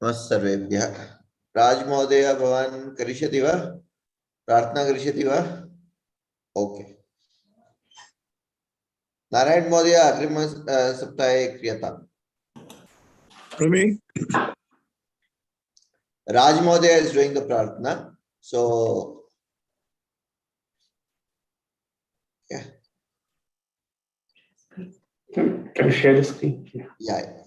सर्वेभ्यः। राज महोदय भवान् करिष्यति वा? प्रार्थना करिष्यति वा? ओके। नारायण महोदय अग्रिम सप्ताहे क्रियताम्। Raj Mohdaya is doing the prarthana. So, yeah. Can you share the screen? Yeah.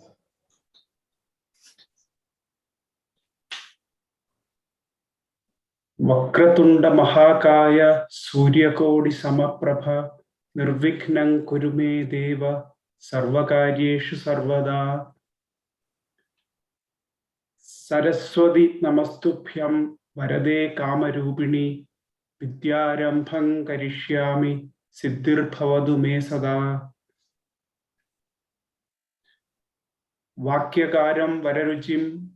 Vakratunda Mahakaya Suryakodi Samaprabha Nirvikhnam Kurume Deva Sarvakaryeshu Sarvada Saraswati Namastubhyam Varade Kamarupini Vidyarambham Karishyami Siddhir Bhavadu Me Sada Vakyakaram Vararuchim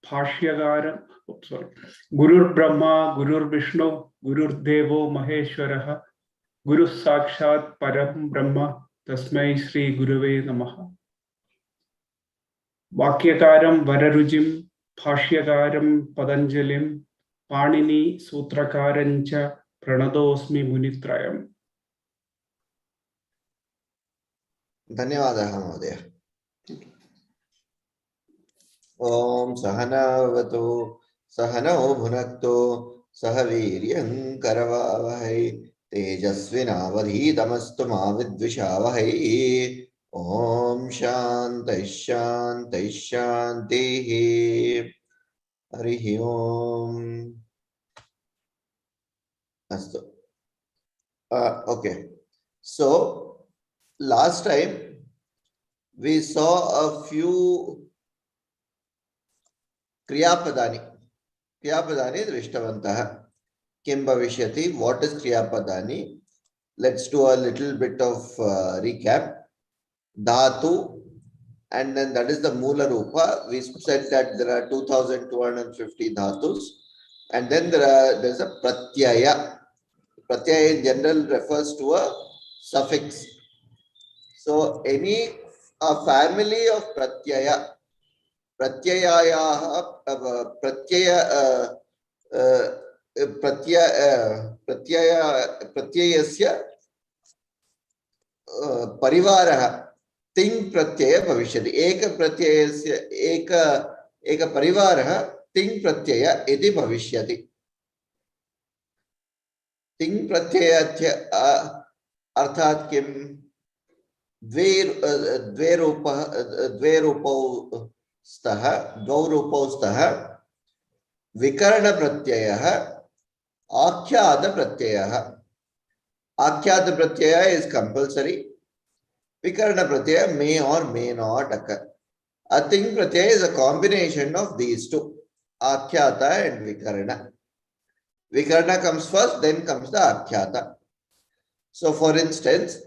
Bhashyakaram Gurur Brahma, Gurur Vishnu, Gurur Devo Maheshwaraha, Guru Sakshat Param Brahma, Tasmai Sri Gurave Namaha. Vakyakaram Vararujim, Bhashyakaram Padanjalim, Panini Sutrakarancha, Pranadosmi Munitrayam. धन्यवादः महोदय। ओम सहनावतु सहनौ भुनक्तु सह वीर्यं करवावहै तेजस्विनावधीतमस्तु मा विद्विषावहै। ओम शान्तिः शान्तिः शान्तिः। हरिः ओम। अस्तु। Okay. So last time we saw a few क्रियापदानि दृष्टवन्तः। किं भविष्यति? What is क्रियापदानि? Let's do a little bit of recap. Dhatu, and then that is the Mula Rupa. We said that there are 2250 dhatus, and then there's a Pratyaya. Pratyaya in general refers to a suffix. So any family of Pratyaya. प्रत्ययस्य परिवारः तिङ् प्रत्यय भविष्यति। एक प्रत्ययस्य एक परिवारः तिङ् प्रत्यय इति भविष्यति। तिङ् प्रत्ययस्य अर्थात् किं? द्वे रूपौ स्तः, द्वौ रूपौ स्तः। विकर्ण प्रत्ययः, आख्यात प्रत्ययः। आख्यात प्रत्यय is compulsory. Vikarna pratyaya may or may not occur. A ting pratyaya is a combination of these two, akhyata and vikarna. Vikarna comes first, then comes the akhyata. So for instance,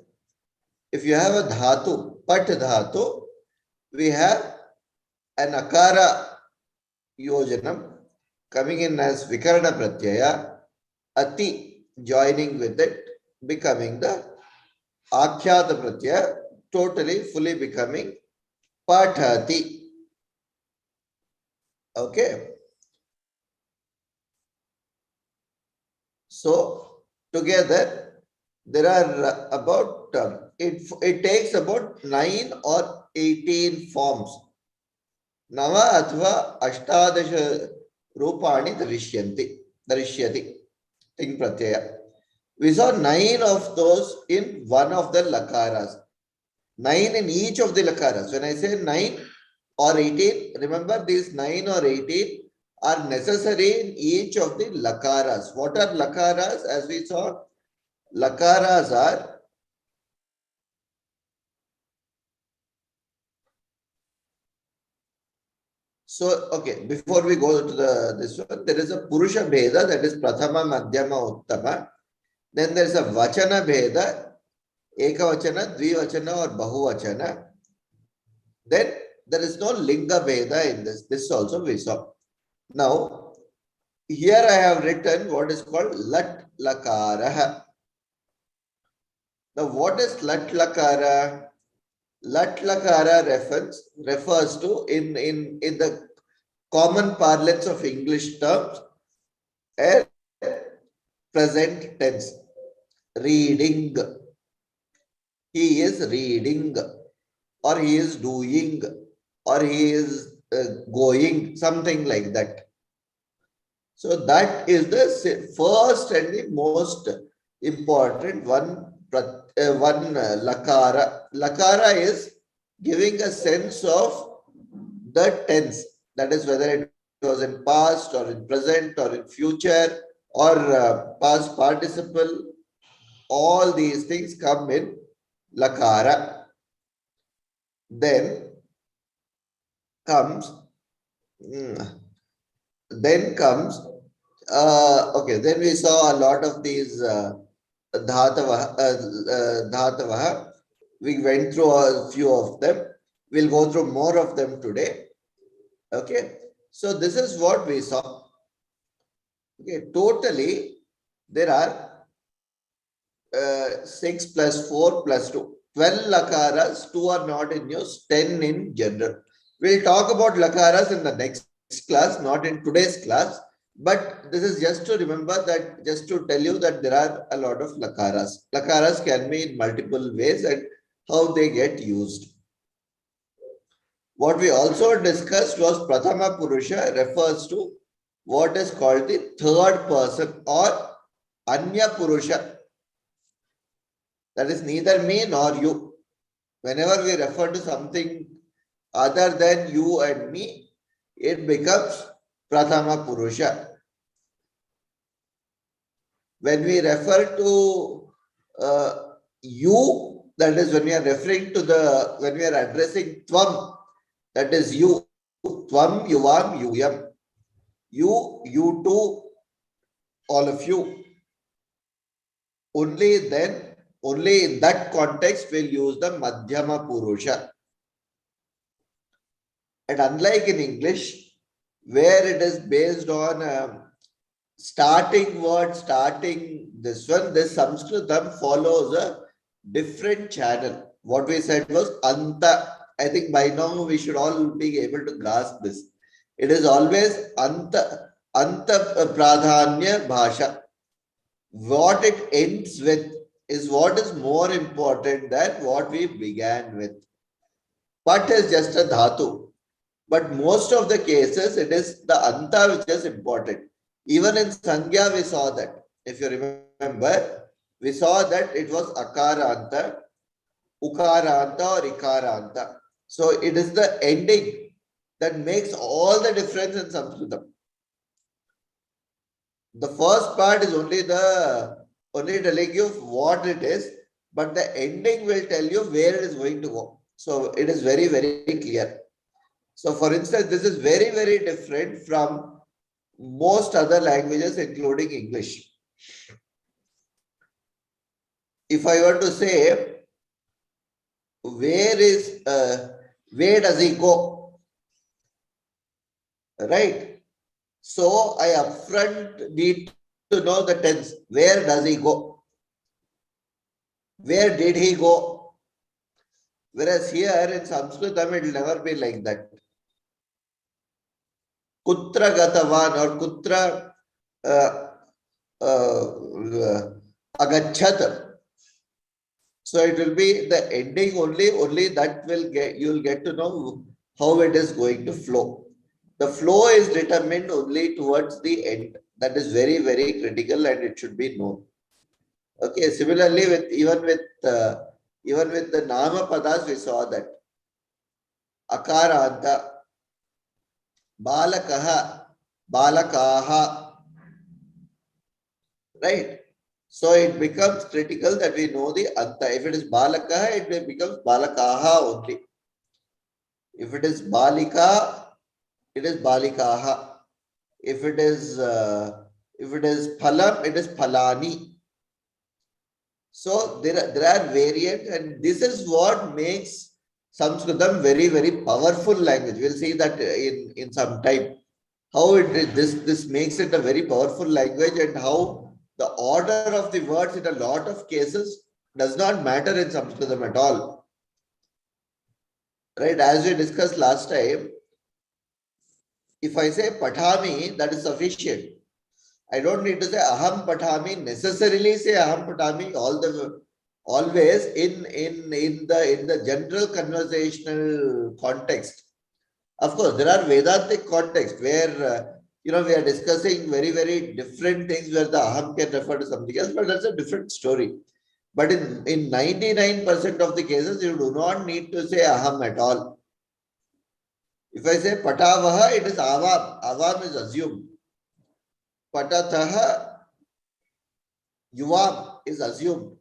if you have a dhatu, pat dhatu, we have an akara yojanam coming in as vikarna pratyaya, ati joining with it, becoming the akhyata pratyaya, totally fully becoming pathati. Okay. So together there are about it takes about 9 or 18 forms. Nava athva ashtadasha rupani dharishyati ting pratyaya. We saw 9 of those in one of the lakaras. 9 in each of the lakaras. When I say 9 or 18, remember these 9 or 18 are necessary in each of the lakaras. What are lakaras? As we saw, lakaras are so okay. Before we go to this one, there is a Purusha Bheda, that is Prathama, Madhyama, Uttama. Then there is a Vachana Bheda, Ekavachana, Dvivachana or Bahuvachana. Then there is no Linga Bheda in this. This also we saw. Now, here I have written what is called Lat Lakara. Now, what is Lat Lakara? Lat Lakara refers to in the common parlance of English terms, a present tense. Reading. He is reading, or he is doing, or he is going, something like that. So that is the first and the most important one. Lakara. Lakara is giving a sense of the tense. That is whether it was in past or in present or in future or past participle. All these things come in Lakara. Then comes, okay, then we saw a lot of these dhatavaha. We went through a few of them. We'll go through more of them today. Okay, so this is what we saw. Okay, totally there are 6 plus 4 plus 2. 12 lakaras, 2 are not in use, 10 in general. We'll talk about lakaras in the next class, not in today's class. But this is just to remember that, just to tell you that there are a lot of lakaras. Lakaras can be in multiple ways and how they get used. What we also discussed was Prathama Purusha refers to what is called the third person or Anya Purusha. That is neither me nor you. Whenever we refer to something other than you and me, it becomes Prathama Purusha. When we refer to you, that is when we are referring to when we are addressing Tvam, that is you. Tvam, Yuvam, Yuyam. You two, all of you. Only then, only in that context, we'll use the Madhyama Purusha. And unlike in English, where it is based on starting word, starting this one, this Sanskritam follows a different channel. What we said was Anta. I think by now we should all be able to grasp this. It is always Anta Pradhanya Bhasha. What it ends with is what is more important than what we began with. Pat is just a dhatu. But most of the cases, it is the anta which is important. Even in Sangya, we saw that. If you remember, we saw that it was akaranta, ukaranta or ikaranta. So it is the ending that makes all the difference in Sanskritam. The first part is only telling you what it is, but the ending will tell you where it is going to go. So it is very, very clear. So for instance, this is very, very different from most other languages, including English. If I were to say, where does he go? Right? So I upfront need to know the tense. Where does he go? Where did he go? Whereas here in Sanskritam, it will never be like that. Kutra gatavan or kutra agachat. So it will be the ending only that will you'll get to know how it is going to flow. The flow is determined only towards the end. That is very, very critical and it should be known. Okay, similarly even with the Nama Padas, we saw that. Akaranta, Balakaha, Balakaha. Right? So it becomes critical that we know the Anta. If it is Balakaha, it becomes Balakaha only. If it is Balika, it is Balikaha. If it is Phalam, it is Phalani. So there are variants, and this is what makes Sanskritam very, very powerful language. We'll see that in some time. How this makes it a very powerful language, and how the order of the words in a lot of cases does not matter in Sanskritam at all. Right? As we discussed last time, If I say patami, that is sufficient. I don't need to say aham patami, necessarily say aham patami always in the general conversational context. Of course, there are Vedantic context where we are discussing very different things where the aham can refer to something else, but that's a different story. But in 99% of the cases, you do not need to say aham at all. If I say patavaha, it is avam. Avam is assumed. Patataha, yuvam is assumed.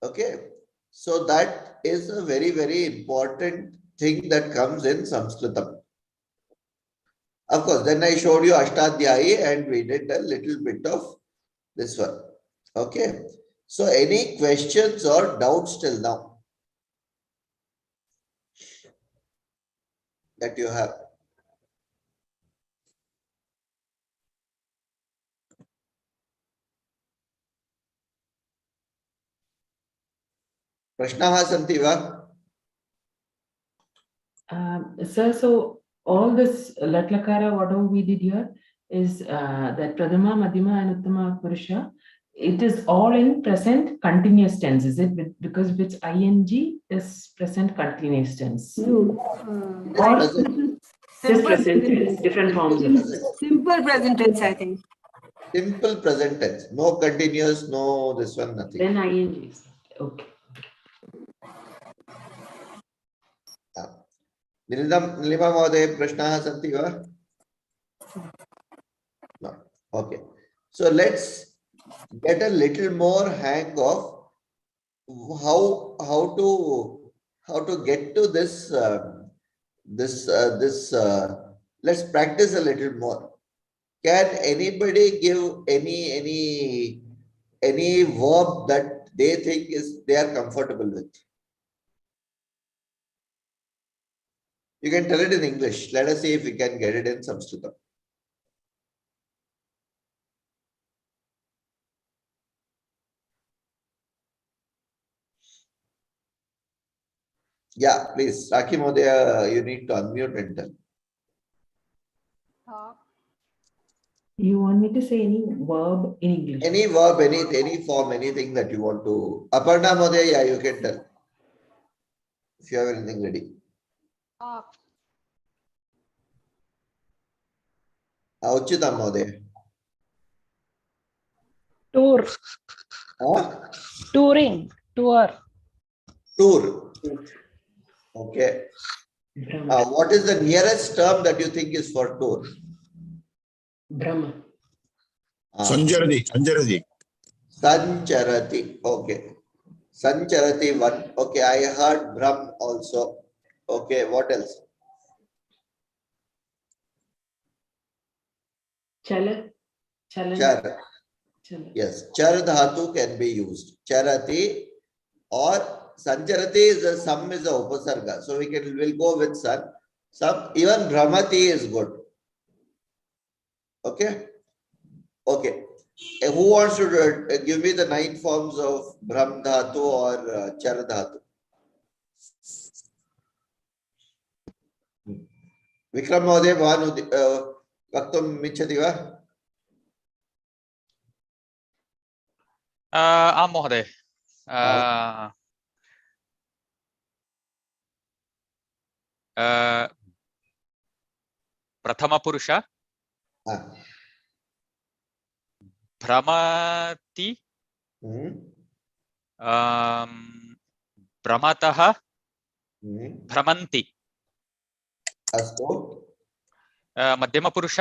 Okay. So that is a very important thing that comes in Sanskritam. Of course, then I showed you Ashtadhyayi and we did a little bit of this one. Okay. So any questions or doubts till now that you have? Prashnaha santi va? Sir, so all this Latlakara, whatever we did here, is that Pradhama, Madhyama, and Uttama Purusha. It is all in present continuous tense, is it? Because with ing is present continuous tense. No. Or Present. just present tense, different forms of it. Simple present tense, I think. Simple present tense. No continuous, no this one, nothing. Then ing is okay. Nilima Mahoday, Prashnaha santi va? No. Okay. So let's get a little more hang of how to get to this let's practice a little more. Can anybody give any verb that they think they are comfortable with? You can tell it in English. Let us see if we can get it in Sanskrit. Yeah, please. Rakhi Modaya, you need to unmute and tell. You want me to say any verb in English? Any verb, any form, anything that you want to. Aparna Modaya, yeah, you can tell. If you have anything ready. Uchita Modaya. Tour. Huh? Touring. Tour. Tour. Okay. What is the nearest term that you think is for tour? Brahma. Sancharati. Sancharati. Okay. Sancharati one. Okay, I heard Brahm also. Okay, what else? Chala. Char. Yes, char dhatu can be used. Charati or sancharati is a some is a upasarga. So we'll go with sun. Some even brahmati is good. Okay. Okay. Who wants to give me the 9 forms of Brahm Dhatu or Char Dhatu? Vikram Mahoday, Bhavan Vaktum Michhati va? आम महोदय प्रथम पुरुष भ्रमति भ्रमतः भ्रमन्ति अस्तु मध्यम पुरुष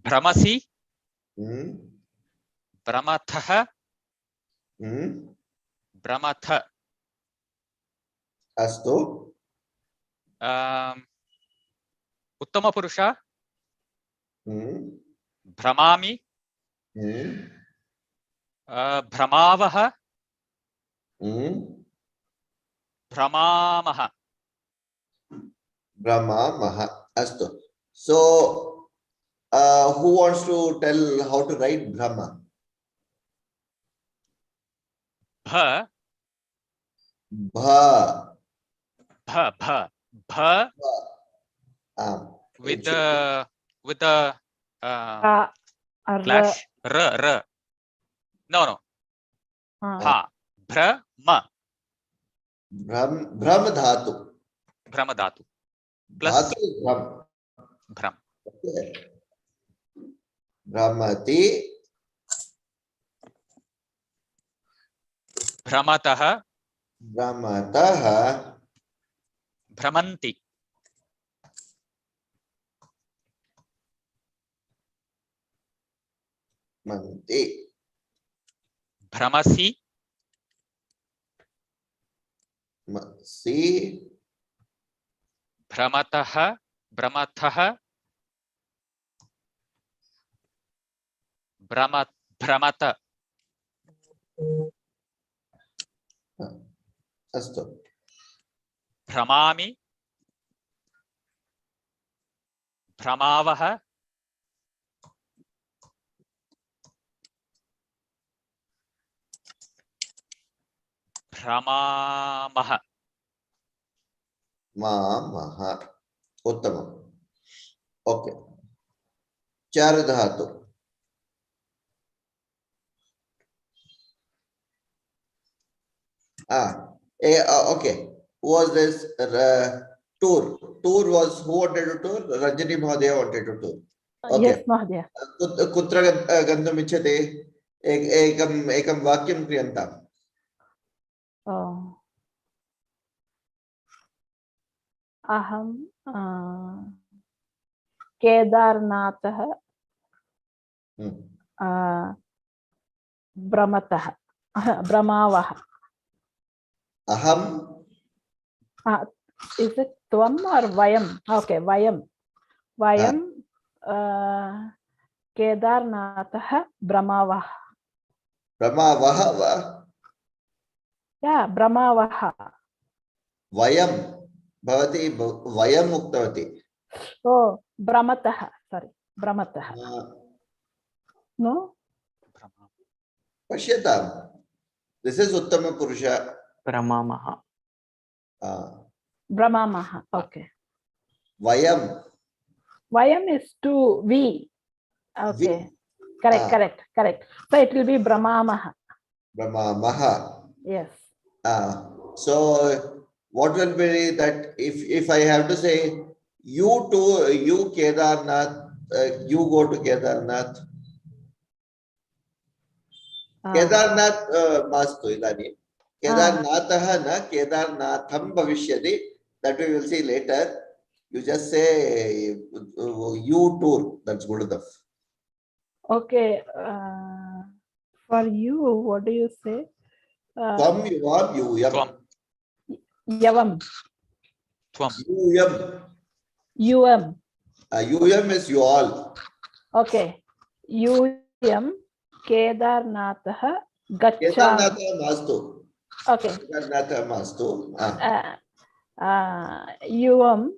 भ्रमसि भ्रमथः भ्रमथ अस्तु उत्तम पुरुष भ्रमामि भ्रमावः भ्रमामः Brahmamah. Astu. So, who wants to tell how to write Brahma? Bha. Bha. Bha. Bha. Bha. with the Clash. clash. No. Ha. Brahma. Brahm dhatu. Brahma dhatu. Plus Dhatu is Brahm. Brahm. Okay. Brahmati. Brahmatah. Brahmatah. Brahmanti. Manti. Brahmasi. Si. Brahmatah. Brahmatah. Brahmata. Astu. Brahmami. Brahmavah. Brahmamah. Maha. Uttamam. Okay. Char dhatu. Okay. Who was this? Tour. Tour was who wanted to tour? Rajani Mahadeva wanted to tour. Okay. Yes, Mahodaya. कुत्र गन्तुम् इच्छति? एकं वाक्यं क्रियन्ताम्. Aham Kedarnathah Brahmatah Brahmavah. Aham. Is it Tvam or Vayam? Okay, Vayam. Kedarnathah Brahmavah. Brahmavah. Yeah, Brahmavah. Vayam. Bhavati Vayam uktavati. Oh, Brahmatah. Sorry, Brahmatah. No? Pashyatam. This is Uttama Purusha. Brahmamaha. Brahmamaha. Okay. Vayam. Vayam is to we. Okay. Correct. So it will be Brahmamaha. Brahmamaha. Yes. So what will be that if I have to say you Kedarnath, you go to Kedarnath. Kedarnath mastu idani. Kedarnathah na Kedarnatham bhavishyati. That we will see later. You just say you tour. That's good enough. Okay. For you, what do you say? Tvam yuvam yuyam. Yavam. Tvam. Yum. Yuyam is you all. Okay. Yum Kedarnathah Gaccha. Kedarnathah mastu. Okay. Kedarnathah mastu. Yum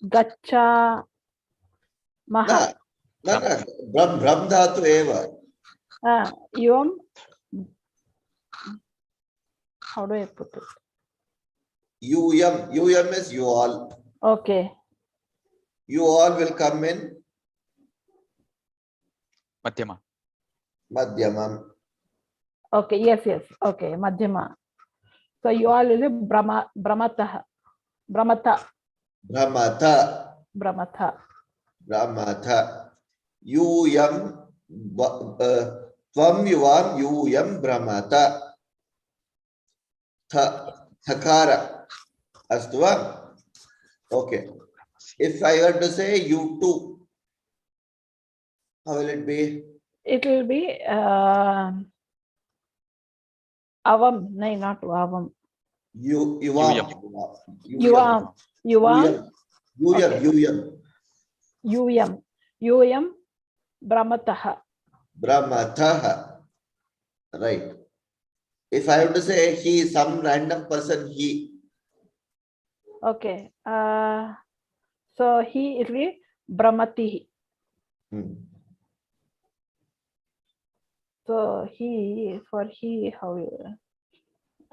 Gaccha Maha. Brahm dhatu eva. Yum. How do I put it? Yum is you all. Okay. You all will come in Madhyamam. Okay. Yes. Okay. Madhyama. So you all is Brahmata. Yuyam Tvam yuvam yuyam Brahmata. Thakara. Astuva. Okay. If I were to say you too, how will it be? It will be Avam. No, not Avam. Yuyam Brahmataha. Right. If I have to say he, some random person, he. Okay. So he, it will be Brahmati. So he, for he, how you?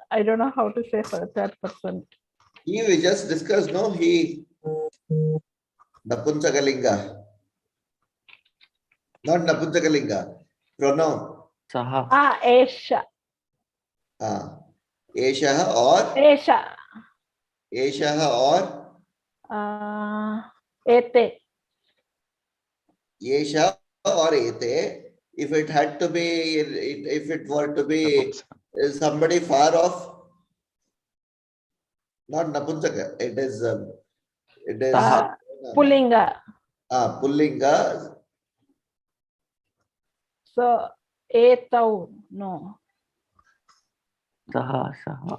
I don't know how to say for the third person. He we just discussed, no? He Napunsakalinga. Not Napunsakalinga. Pronoun. Saha. Esha. Eshaha or Esha. Eshaha or Ete. Esha or Ete. If it had to be, if it were to be somebody far off, not Napunsaka. It is Pullinga. Pullinga. So etau. No. Saha.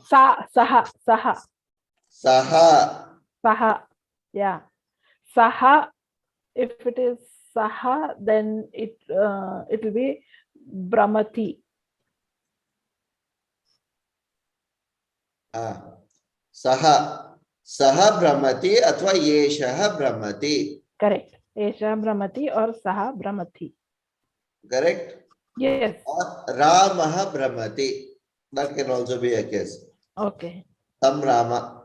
Saha. Saha. Saha. Yeah. Saha. If it is Saha, then it will be Brahmati. Saha. Saha Brahmati athva Yeshaha Brahmati. Correct. Esha Brahmati or Saha Brahmati. Correct? Yes. Or Ramaha Brahmati. That can also be a case. Okay. Tam Rama.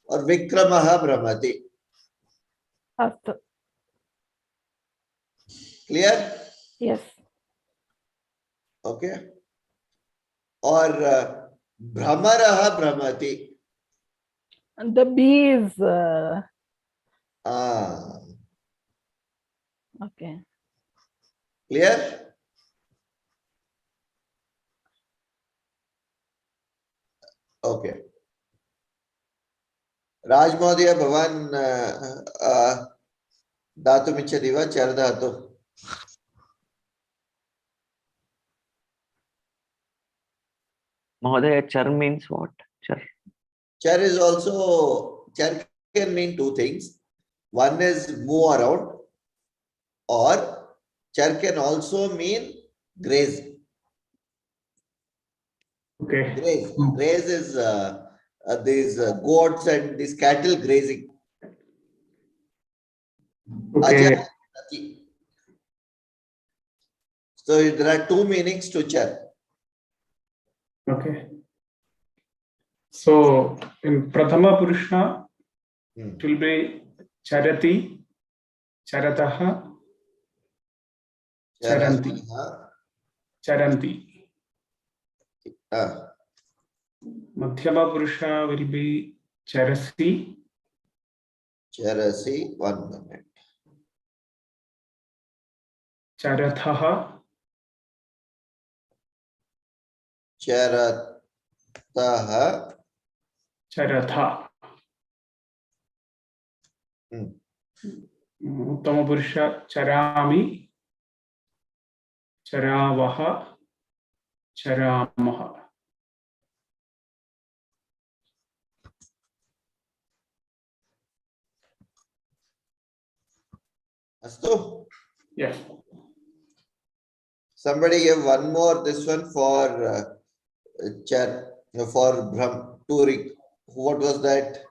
Or Vikramaha Brahmati. Astu. Clear? Yes. Okay. Or Brahmaraha Brahmati. And the bees. Okay. Clear? Okay. Raj Mahodaya Bhavan Dhatu Michchati va Char Dhatu. Mahodaya, char means what? Char. Char is also, char can mean two things. One is move around, or char can also mean graze. Okay. Graze. Graze is these goats and these cattle grazing. Okay. So there are two meanings to char. Okay. So in Prathama Purusha, it will be Charati, Charataha, Charanti. Charanti. Madhyama Purusha will be Charasi. Charasi, 1 minute. Charathaha. Charataha. Charatha. Uttama Purusha Charami, Charavaha, Charamaha. Astu? Yes. Somebody give one more, this one for char, for Brahm, Turik. What was that?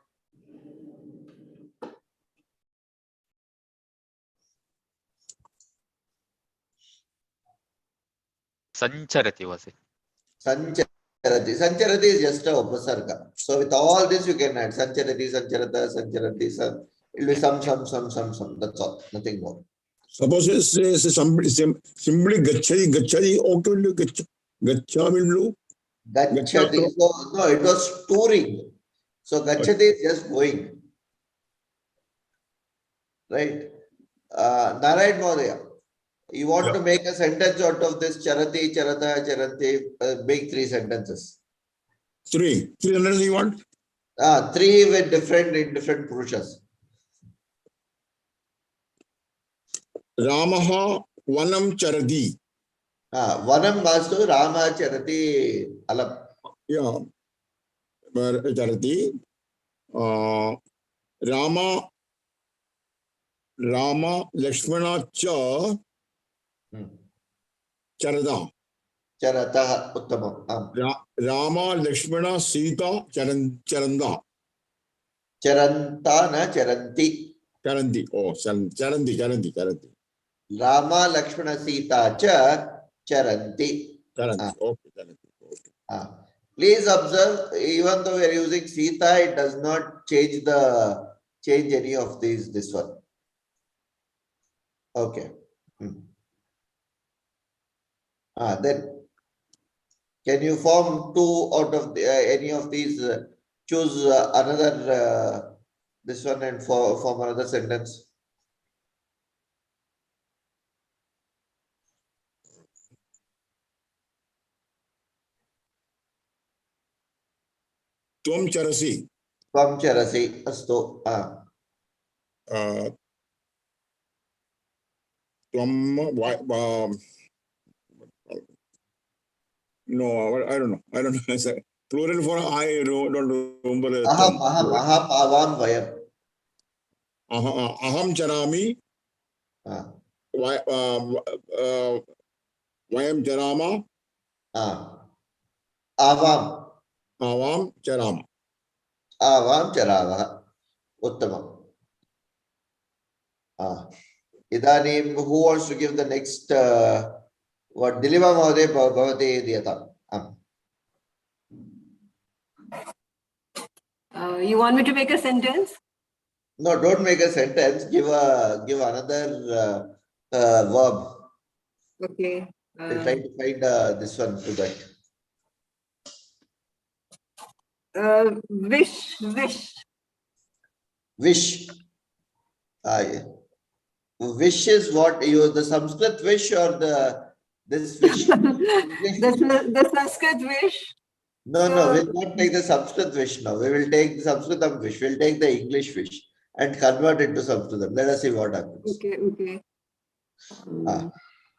Sancharati was it? Sancharati. Sancharati is just a upasarga. So with all this you can add Sancharati, Sancharata, Sancharati, it will be some. That's all. Nothing more. Suppose it's somebody simply gachati, okay, gacha will do. Gachati. So no, it was touring. So Gachati is just going. Right? Narayan Mahodaya, you want to make a sentence out of this Charati, Charata, Charanti, make 3 sentences. 3 sentences you want? 3 with different Purushas. Ramaha Vanam Charati. Vanam Mastu Rama Charati Alam. Yeah. Charati. Rama Lakshmana Cha Charada. Charata Uttamam. Rama Lakshmana Sita Charanda. Charanta na Charanti. Charanti. Oh, Charanti. Rama Lakshmana Sita cha Charanti. Charanti. Okay, Charanti. Okay. Please observe, even though we are using Sita, it does not change any of these, this one. Okay. Then can you form two out of any of these? Choose another this one and form another sentence. Tvam charasi. Tvam charasi. Astu. Tvam, no, I don't know. I don't know. Plural for I don't remember. Aham avam vayam. Aham charami. Vayam charama. Avam. Avam charama. Avam charava. Uttamam. Idanim, who wants to give the next what? Diliva Mahode Bhavate Diyatam. You want me to make a sentence? No, don't make a sentence. Give another verb. Okay. I'll try to find this one to that. Wish. Wish. Yeah. Wish is what you the Sanskrit wish or this wish? The Sanskrit wish. No, we'll not take the Sanskrit wish now. We will take the Sanskritam wish. We'll take the English wish and convert it to Sanskritam. Let us see what happens. Okay.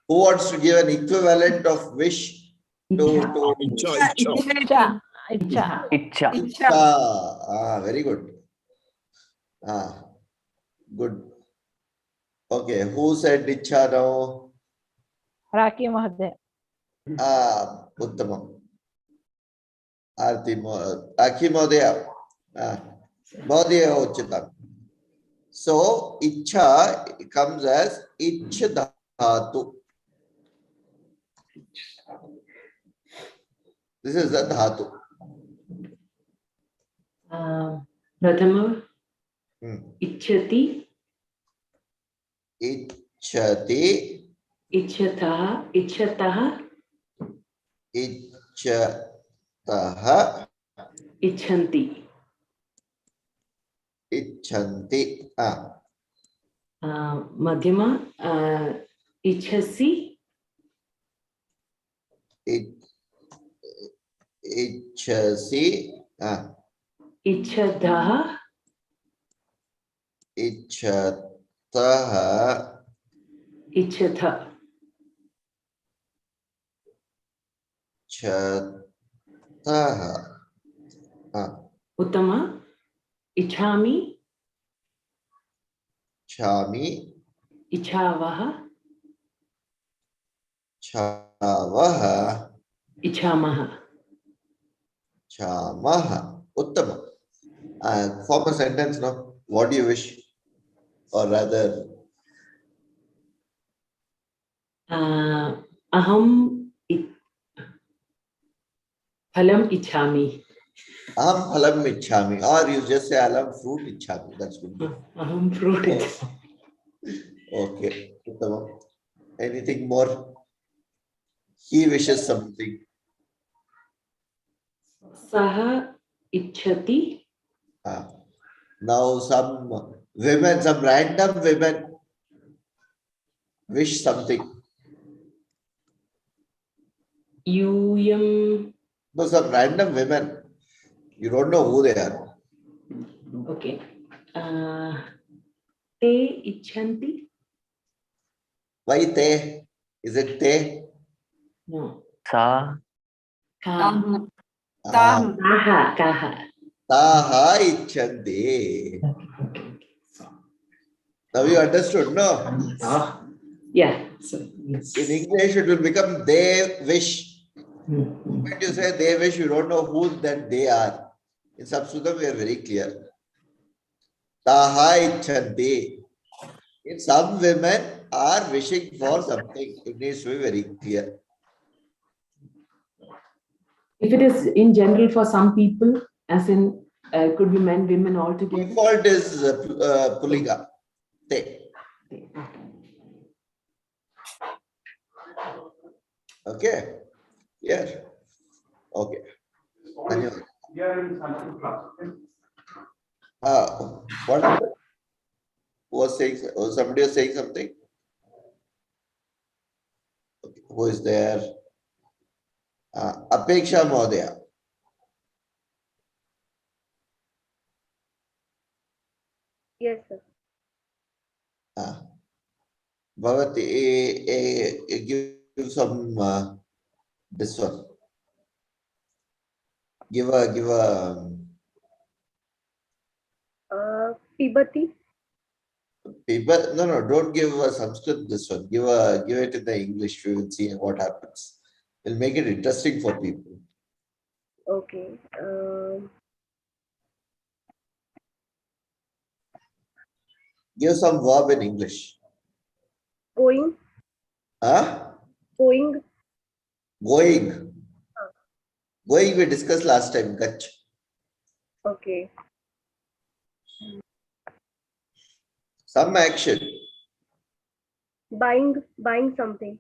Who wants to give an equivalent of wish to Icha. very good. Good. Okay, who said Icha now? Raki Mahadev. Uttamam. Aki Modaya. Modaya Uchitam. So, Icha comes as Icha Dhatu. This is the Dhatu. Prathama. Ichati. Ichati. Ichataha. Ichataha. Ichataha. Ichanti. Ichanti. Madhyama. Ichasi. Ichasi. Ichadaha. Ichataha. Ichatha. Chataha. Uttama. Ichami. Chami. Ichavaha. Chavaha. Ichamaha. Chamaha. Uttama. Form a sentence now. What do you wish? Or rather, Aham phalam ichami. Aham phalam ichhami. Or you just say Aham fruit ichhami. That's good. Aham fruit ichhami. Okay. Uttamam. Anything more? He wishes something. Saha ichhati. Now some women, some random women wish something. Yuyam. No, some random women. You don't know who they are. Okay. Te ichanti. Why te? Is it te? No. Sa. Ka. Taha. Kaha. Taha ichanti. Now you understood, no? Yeah. So, yes. In English, it will become they wish. When you say they wish, you don't know who that they are. In Sanskrit, we are very clear. Taha ichanti. In some women are wishing for something. It needs to be very clear. If it is in general for some people, as in could be men, women all together. Default is Pulinga. Te. Okay. Yes. Okay. Dhanyavad. We are in Sanskrit class. What happened? Who was saying? Somebody was saying something. Okay. Who is there? Apeksha Mahodaya. Yes, sir. Bhavati, give some this one. Give a Pibati. paper. No, don't give a Sanskrit this one. Give it in the English. We will see what happens. We'll make it interesting for people. Okay. Give some verb in English. Going. Huh? Going. Going. Going we discussed last time. Gach. Okay. Some action. Buying something.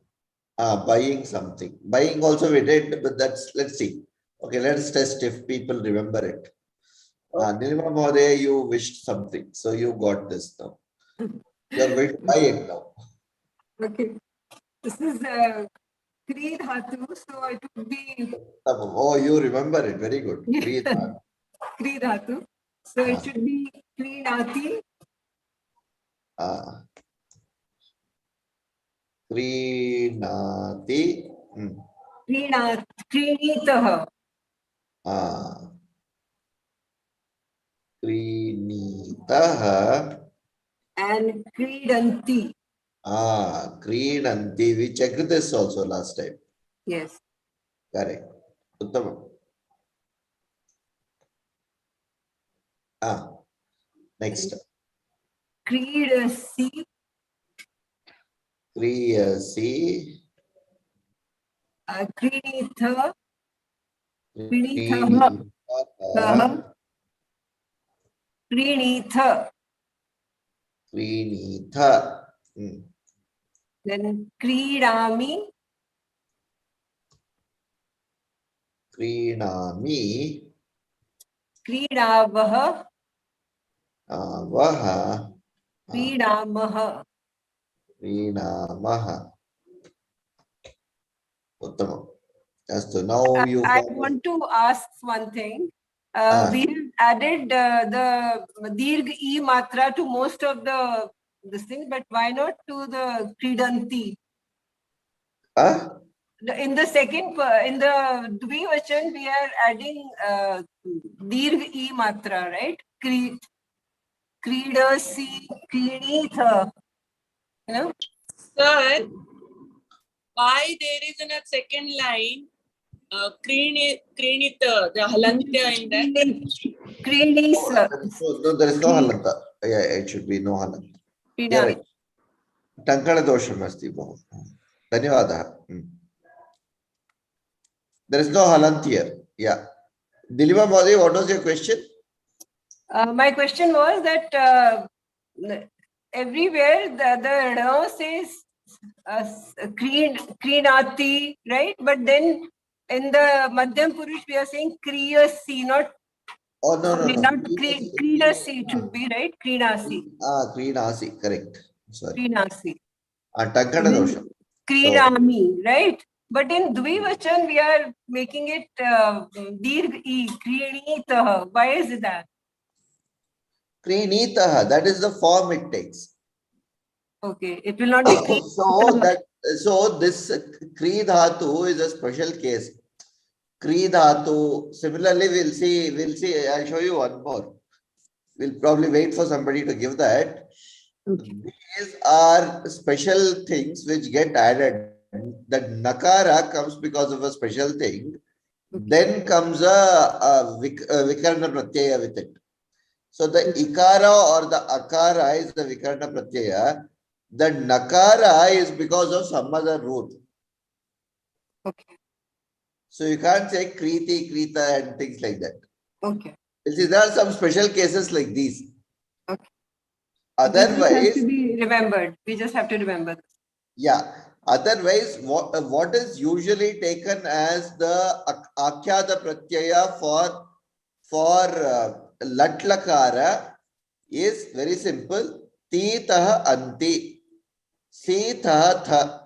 Buying something. Buying also we did, but let's see. Okay, let's test if people remember it. Nilima Mahodaya, you wished something, so you got this now. You are going to buy it now. Okay. This is Kri Dhatu, so it would be Oh, you remember it. Very good. Kri Dhatu. Kri Dhatu. So it should be Kri Nati. Krinati. Krinitaha. Krinitaha. And Kridanti. Krinanti. We checked this also last time. Yes. Correct. Uttamam. Next. Kridasi. Kriyasi. Krinitha. Krinitaha. Krinitha. Krinitha. Then Kridami. Krinami. Kridavaha. Vaha. Kridamaha. Krinamaha. Uttamam. So now you I want to ask one thing. We have added the Dirgh E Matra to most of this thing, but why not to the Kridanti? In the second, in the Dvivachan, we are adding Dirgh E Matra, right? Kridasi, Kriditha. You know? Sir, why there is in a second line, Krinita, the Halantya in that? Krinisa. No, there is no halanta. Yeah, it should be no halanta. Yeah, right. Tankala dosham asti bhav. Dhanyavadah. There is no halant here. Yeah. Dilima Mahodaya, what was your question? My question was that everywhere the Rao says Krinati, right? But then in the Madhyam Purush we are saying Kriyasi, not No. not Krinasi, it should be, right? Krinasi. Krinasi, correct. Sorry. Krinasi. Tankala dosham. Krinami, right? But in Dvivachan we are making it Dirgh E, Krinitaha. Why is that? Krinitaha, that is the form it takes. Okay, it will not be So this Kri Dhatu is a special case. Kri Dhatu, similarly we'll see, I'll show you one more. We'll probably wait for somebody to give that. Okay. These are special things which get added. That Nakara comes because of a special thing. Okay. Then comes a Vikarna Pratyaya with it. So the Ikara or the Akara is the Vikarna Pratyaya. The Nakara is because of some other root. Okay. So you can't say Kriti, Krita and things like that. Okay. You see, there are some special cases like these. Okay. This has Otherwise, to be remembered. We just have to remember. yeah. Otherwise, what is usually taken as the Akhyata Pratyaya for Lat Lakara is very simple. Titah Anti. Sitah Tha.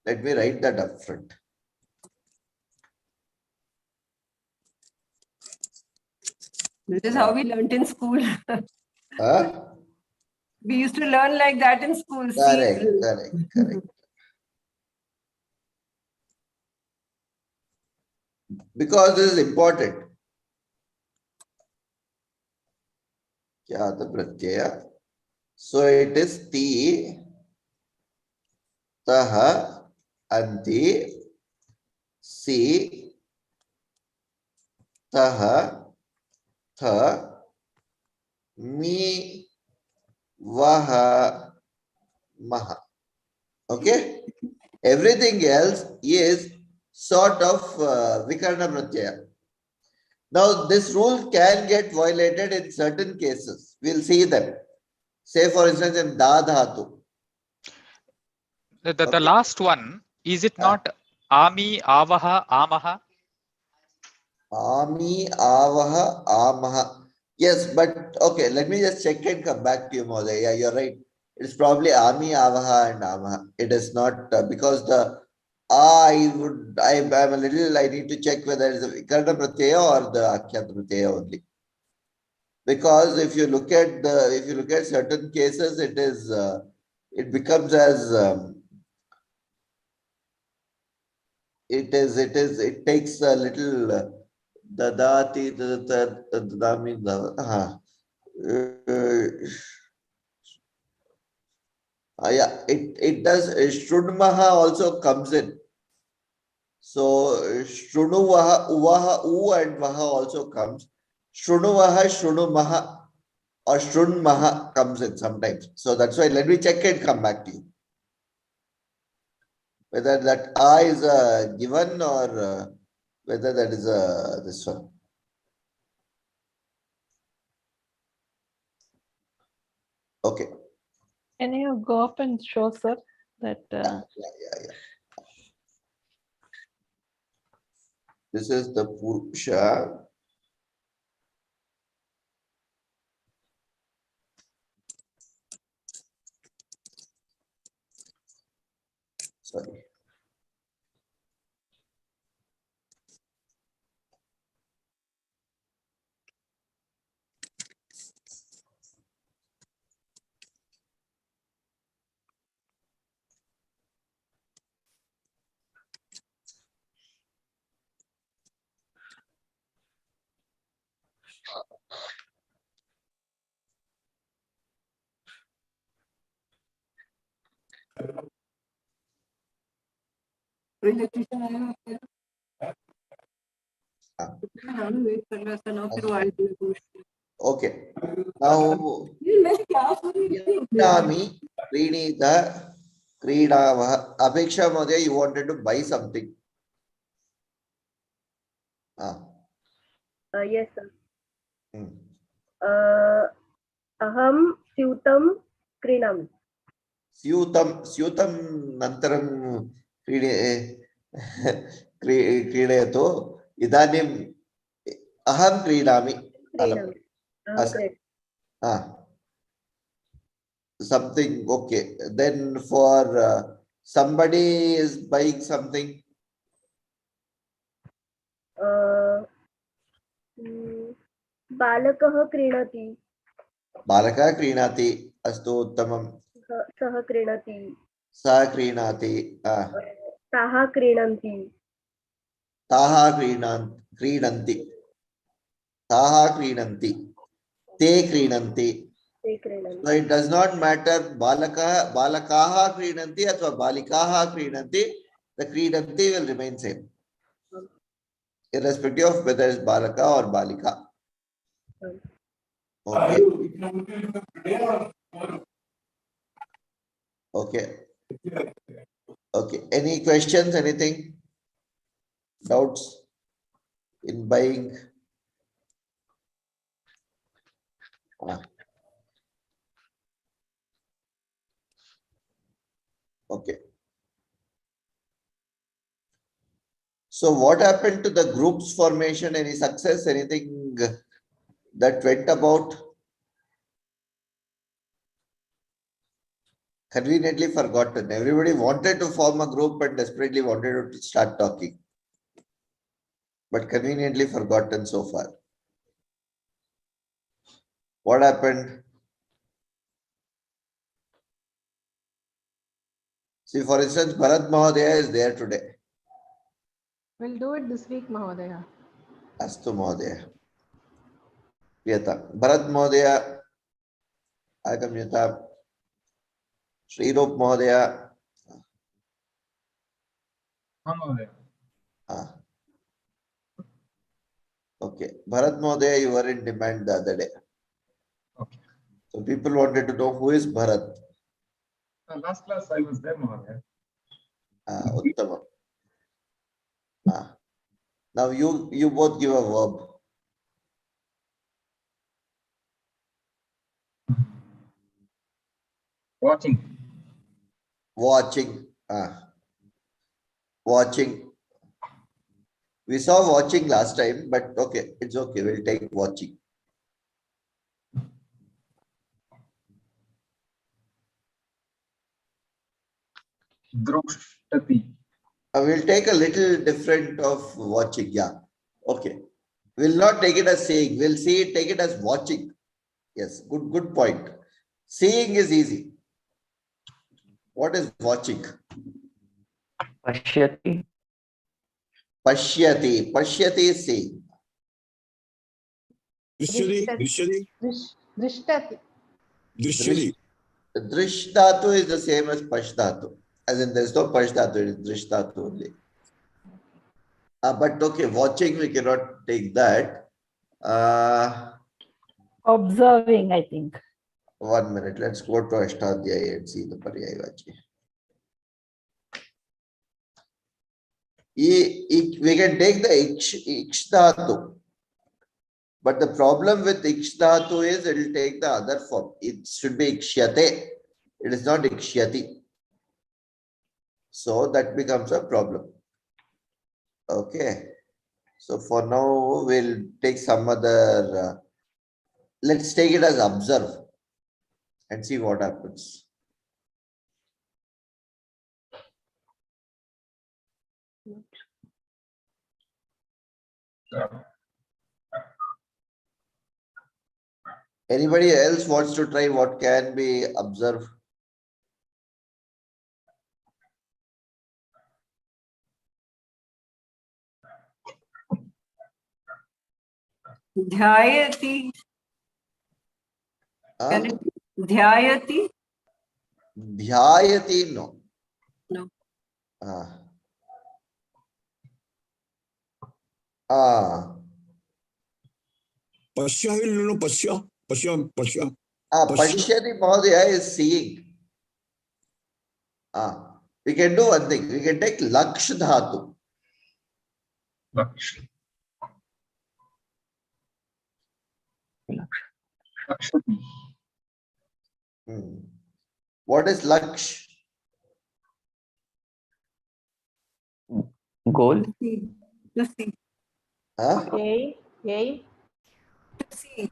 Let me write that up front. This is how we learnt in school. Huh? We used to learn like that in school. Correct. Because this is important. Kyata Pratyaya. So it is Ti, Taha, Anti, Si, Taha, Tha, Mi, Vaha, Maha. Okay? Everything else is sort of Vikarna Pratyaya. Now, this rule can get violated in certain cases. We'll see them. Say, for instance, in Da Dhatu. The last one, is it not Ami, Avaha, Amaha? Ami, Avaha, Amaha. Yes, but okay, let me just check and come back to you, Mother. Yeah, you're right. It's probably Ami, Avaha, and Amaha. It is not because the I'm a little, I need to check whether it's a Vikarna Pratyaya or the Akhyata Pratyaya only. Because if you look at certain cases, it becomes as it takes a little dadati yeah, it does. Shrunmaha also comes in. So Shrunuvaha, Uvaha, U and Vaha also comes. Shrunuvaha, Shrunumaha or Shrunmaha comes in sometimes. So that's why let me check and come back to you. Whether that A is a given or whether that is this one. Okay. Can you go up and show, sir, that? Yeah. This is the Purusha. Sorry. Okay. Now, Nami, Prinita, Kridava. Apeksha Madhya, you wanted to buy something. Yes, sir. Hmm. Aham Syutam Krinami. Syutam Nantaram Kridayato. Idanim Aham Kridami. Krinami. Great. Something, okay. Then for somebody is buying something. बालकः क्रीणति. बालकः क्रीणाति. अस्तु उत्तमम्. सः क्रीणति. सः क्रीणाति. ताः क्रीणन्ति. ताः क्रीणन्ति. ताः क्रीणन्ति. ते क्रीणन्ति. So it does not matter balakaha kridanti athva balikaha kridanti, the kridanti will remain same irrespective of whether it's balaka or balika. Okay. Okay. Okay. Any questions? Anything? Doubts in buying? Okay. So what happened to the groups formation? Any success? Anything that went about? Conveniently forgotten. Everybody wanted to form a group and desperately wanted to start talking, but conveniently forgotten so far. What happened? See, for instance, Bharat Mahodaya is there today. We'll do it this week, Mahodaya. Astu Mahodaya. Yata. Bharat Mahodaya. Agam Yata. Sri Rup Mahodaya. Okay. Bharat Mahodaya, you were in demand the other day. Okay. So people wanted to know who is Bharat. Last class I was there, Mahodaya. Uttama. Now you both give a verb. Watching. Watching. Watching. We saw watching last time, but okay, it's okay. We'll take watching. Drushtati. We'll take a little different of watching. Yeah. Okay. We'll not take it as saying. We'll take it as watching. Yes. Good point. Seeing is easy. What is watching? Pashyati. Pashyati. Pashyati is seeing. Drishyati. Drishtati. Drishyati. Drish dhatu is the same as pash dhatu. As in, there's no pash dhatu, it is drish dhatu only. But okay, watching, we cannot take that. Observing, I think. 1 minute. Let's go to Ashtadhyaya and see the Paryayavachi. We can take the iksh dhatu. But the problem with iksh dhatu is it will take the other form. It should be ikshyate. It is not ikshyati. So that becomes a problem. Okay. So for now, we'll take some other, let's take it as observe and see what happens. Anybody else wants to try what can be observed? Dhyayati. Dhyayati. Dhyayati, no. No. Pasya, no, pasya. Pasya. Pashyati Mahodaya is seeing. We can do one thing. We can take laksh dhatu. Laksh. What is laksh? Goal. To see. Yay. To see.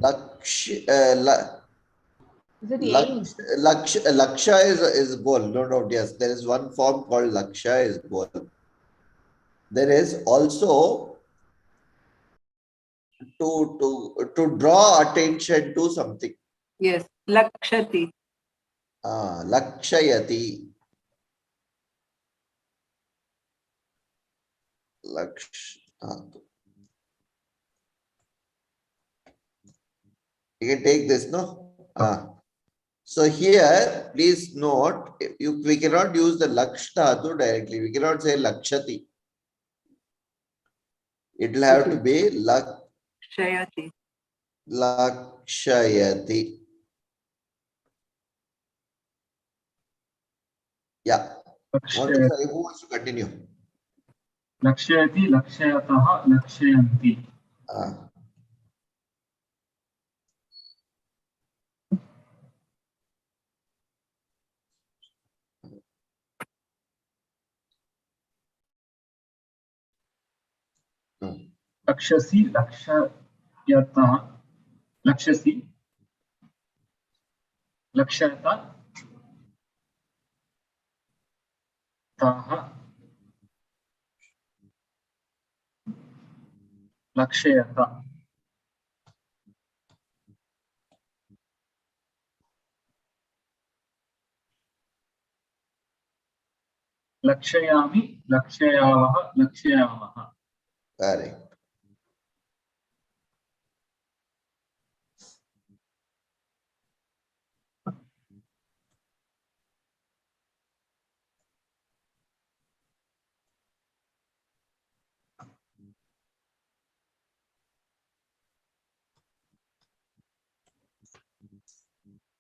Laksh, Is it aim? Laksha is goal, no doubt. Yes, there is one form called Laksha is goal. There is also to draw attention to something. Yes. Lakshati. Lakshayati. Laksh. You can take this, no? So here, please note, we cannot use the laksh dhatu directly. We cannot say lakshati. It will have to be Shayati. lakshayati. Yeah. Who wants to continue? लक्ष्यति लक्ष्यतः लक्ष्यन्ति लक्ष्यसि लक्ष्यतः लक्ष्यसि लक्ष्यत तः लक्ष्यत लक्ष्यामि लक्ष्यावः लक्ष्यामः Correct.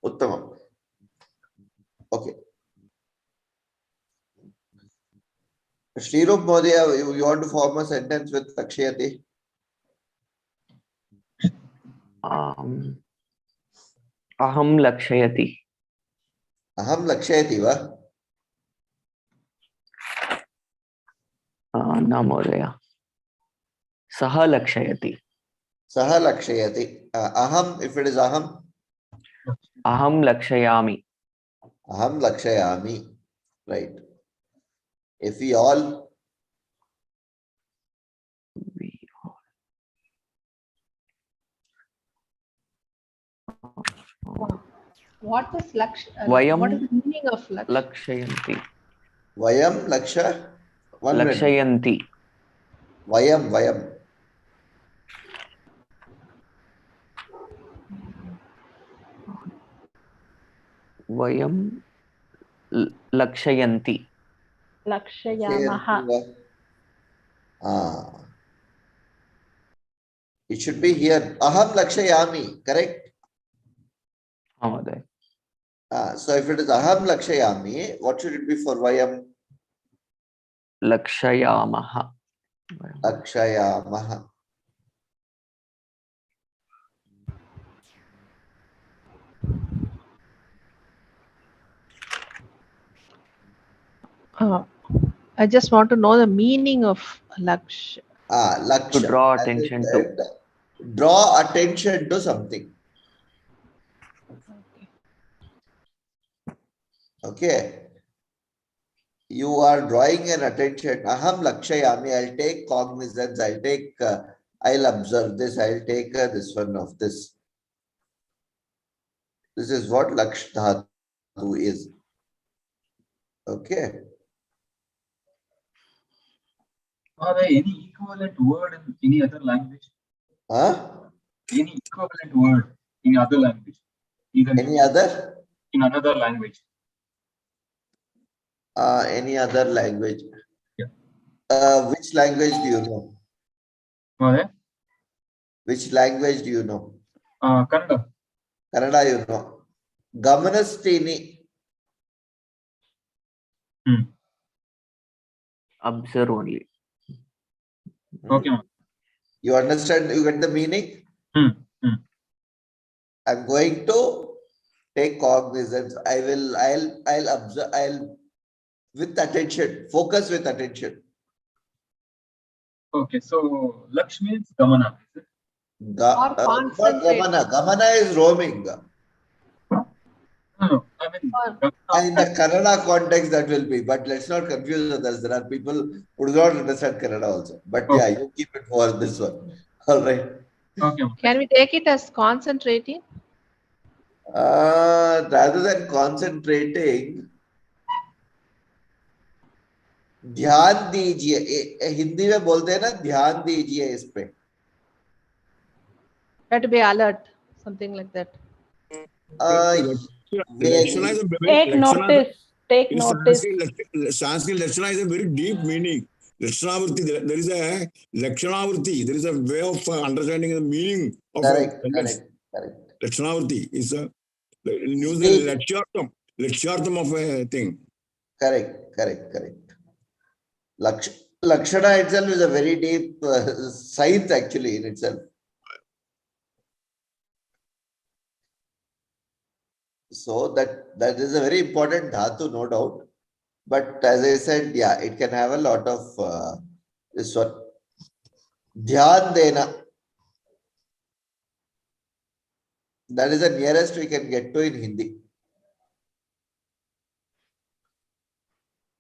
Uttamam. Okay. Shrirup Modaya, you want to form a sentence with Lakshayati? Aham lakshayati. Aham Lakshayati va? न महोदय. सः लक्षयति. Saha Lakshayati. Aham, if it is Aham? Aham lakshayami. Aham Lakshayami. Right. If we all. What is Vayam what is the meaning of lakshayanti. Vayam Laksha. Lakshayanti. Vayam. Vayam lakshayanti. Lakshayamaha. It should be here. Aham Lakshayami, correct? Mहोदय. So if it is Aham Lakshayami, what should it be for Vayam? Lakshayamaha. Lakshayamaha. I just want to know the meaning of Laksh. Laksha. To draw attention to. Draw attention to something. Okay. You are drawing an attention. Aham Lakshayami. I'll take cognizance. I'll observe this. I'll take this one of this. This is what Laksh Dhatu is. Okay. Are there any equivalent word in any other language? Any equivalent word in other language? Any other? In another language. Any other language? Yeah. Which language do you know? Which language do you know? Kannada. Kannada you know. Gamanastini. Observe only. Okay. You understand? You get the meaning? I'm going to take cognizance. I'll observe. I'll with attention. Focus with attention. Okay. So Laksh means Gamana. Or concentrate. Gamana is roaming. No. I mean, in the Kannada context that will be, but let's not confuse others. There are people who do not understand Kannada also. But yeah, you keep it for this one. All right. Okay. Can we take it as concentrating? Rather than concentrating, ध्यान दीजिए. हिंदी में बोलते हैं ना, ध्यान दीजिए इस पे. That to be alert, something like that. Take notice. Take notice. Sanskrit Lakshana is a very deep meaning. Lakshanavritti, there is a Lakshanavritti, there is a way of understanding the meaning of correct. Lakshanavritti is a Lakshartham of a thing. Correct. Lakshana itself is a very deep science actually in itself. So that is a very important dhatu, no doubt. But as I said, yeah, it can have a lot of this one. Dhyan dena. That is the nearest we can get to in Hindi.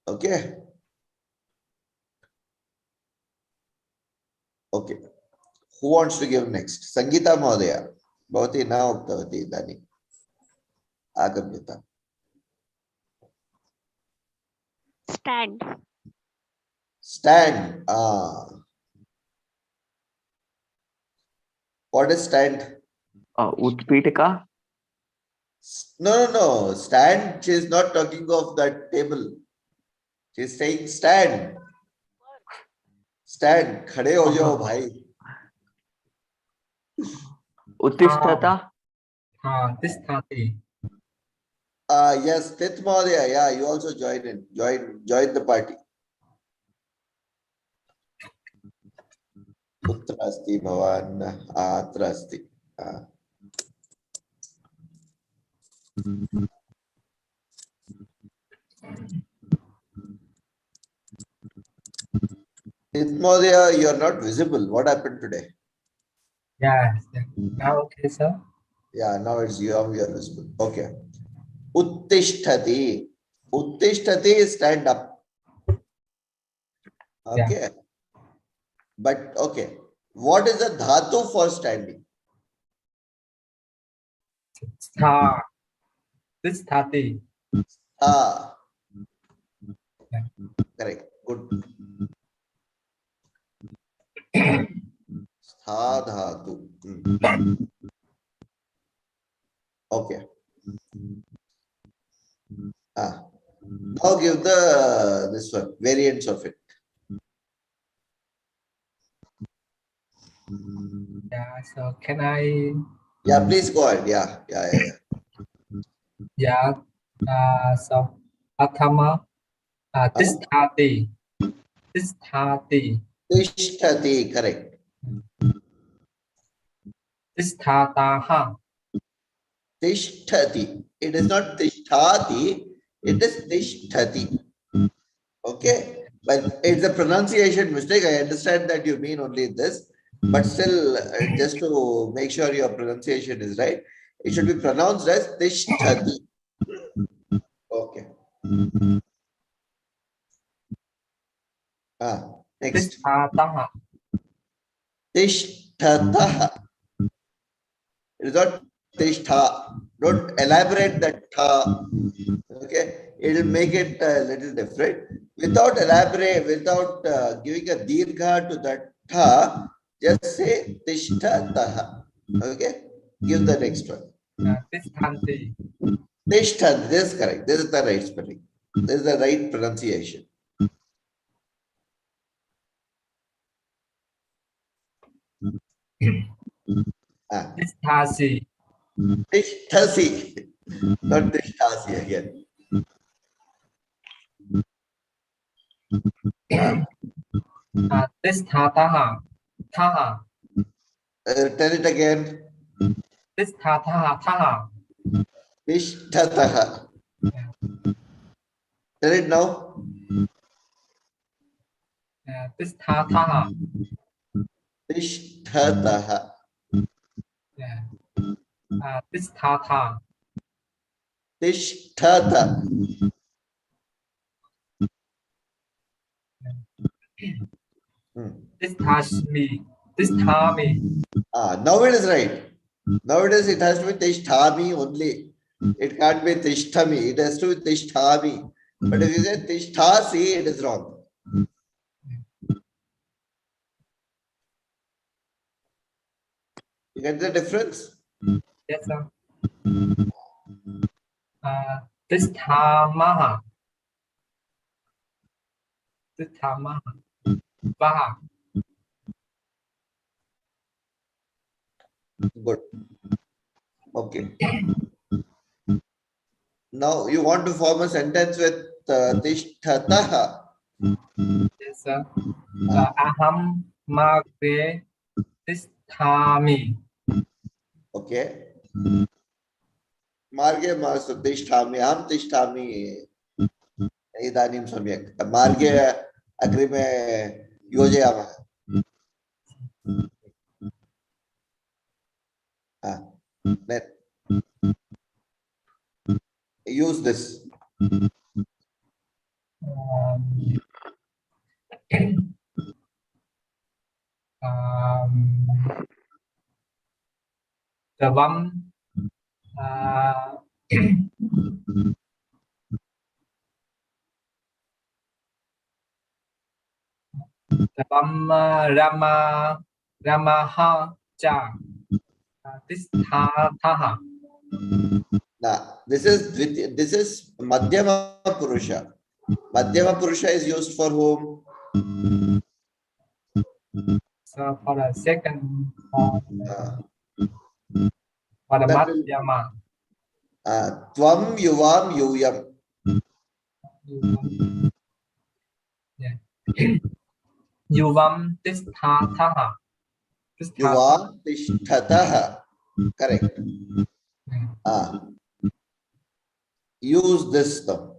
Okay. Okay. Who wants to give next? Sangeeta Mahodaya. Bhavati na uktavati idani. Agamyata. Stand. Stand. What is stand? Utpitika. No. Stand. She is not talking of that table. She is saying stand. Stand. Khade ho jao bhai. Uttishtata. Tisthati. Yes, Tith Mahodaya. Yeah, you also join in. Join the party. Putra asti bhavan. Atra asti. Tith Mahodaya, you are not visible. What happened today? Yeah. Now okay, sir. Yeah, now it's you are visible. Okay. Uttishtati. Uttishtati is stand up. Okay. Yeah. But okay. What is the dhatu for standing? Stha. Tisthati. Yeah. Correct. Good. Stha dhatu. Okay. Now give this one variants of it. Yeah. So can I? Yeah, please go ahead. Yeah. Yeah. So Atama. Tisthati. Tisthati. Tishtati, correct. Tisthataha. Tishtati. It is not tishtati. It is tishtati. Okay. But it's a pronunciation mistake. I understand that you mean only this. But still, just to make sure your pronunciation is right, it should be pronounced as tishtati. Okay. Next. Tisthataha. Tishtataha. It is not tishtha. Don't elaborate that tha. Okay. It will make it a little different. Without giving a dirgha to that tha, just say tishtataha. Okay. Give the next one. Tisthanti. Tishthanti. This is correct. This is the right spelling. This is the right pronunciation. Tisthasi. Tishtasi. Not tishtasi again. Tisthataha. Taha. Tell it again. Tisthataha. Taha. Tishtataha. Tell it now. Tisthataha. Tishtataha. Tisthata. Tishtata. Tisthashmi. Tisthami. Now it is right. Nowadays it has to be tishtami only. It can't be tishtami. It has to be tishtami. But if you say tishtasi, it is wrong. You get the difference? Yes, sir. Tisthamaha. Tisthamaha. Vaha. Good. Okay. Now you want to form a sentence with tishtataha. Yes. sir. Aham magre tisthami. Okay. Marge mastu tishtami, aham tishtami. Idanim samyak. Marge agrime yojayamah. Then use this. Davam davam ramaha cha tisthataha. Now, this is Madhyama Purusha. Madhyama Purusha is used for whom? So for the second for the Madhyama. Tvam yuvam yuyam. Yuvam tisthataha. Yuvam tishtataha. Correct. Use this now.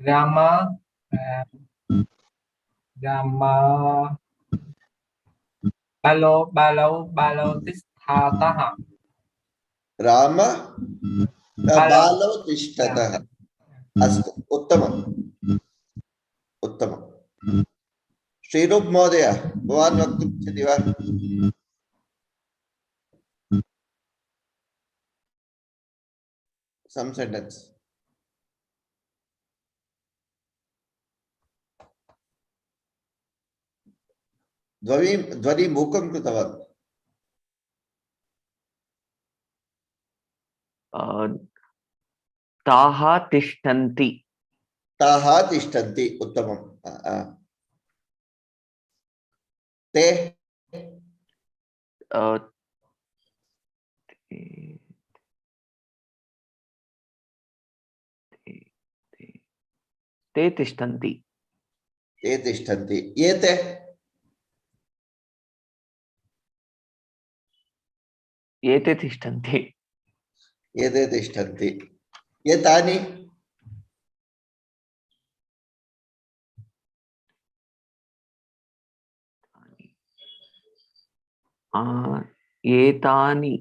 Rama balo tisthataha. Rama balo tishtataha. Astu. Uttamam. Srirup Mahodaya, Bhavan Vaktum Ichchati va? Some sentence. Dhvani mukam krutavan. Taha tishtanti. Taha tishtanti. Uttamam. Te. Te tishtanti. Te tishtanti. Yete. Yete tishtanti. Yete tishtanti. Yetani. Etani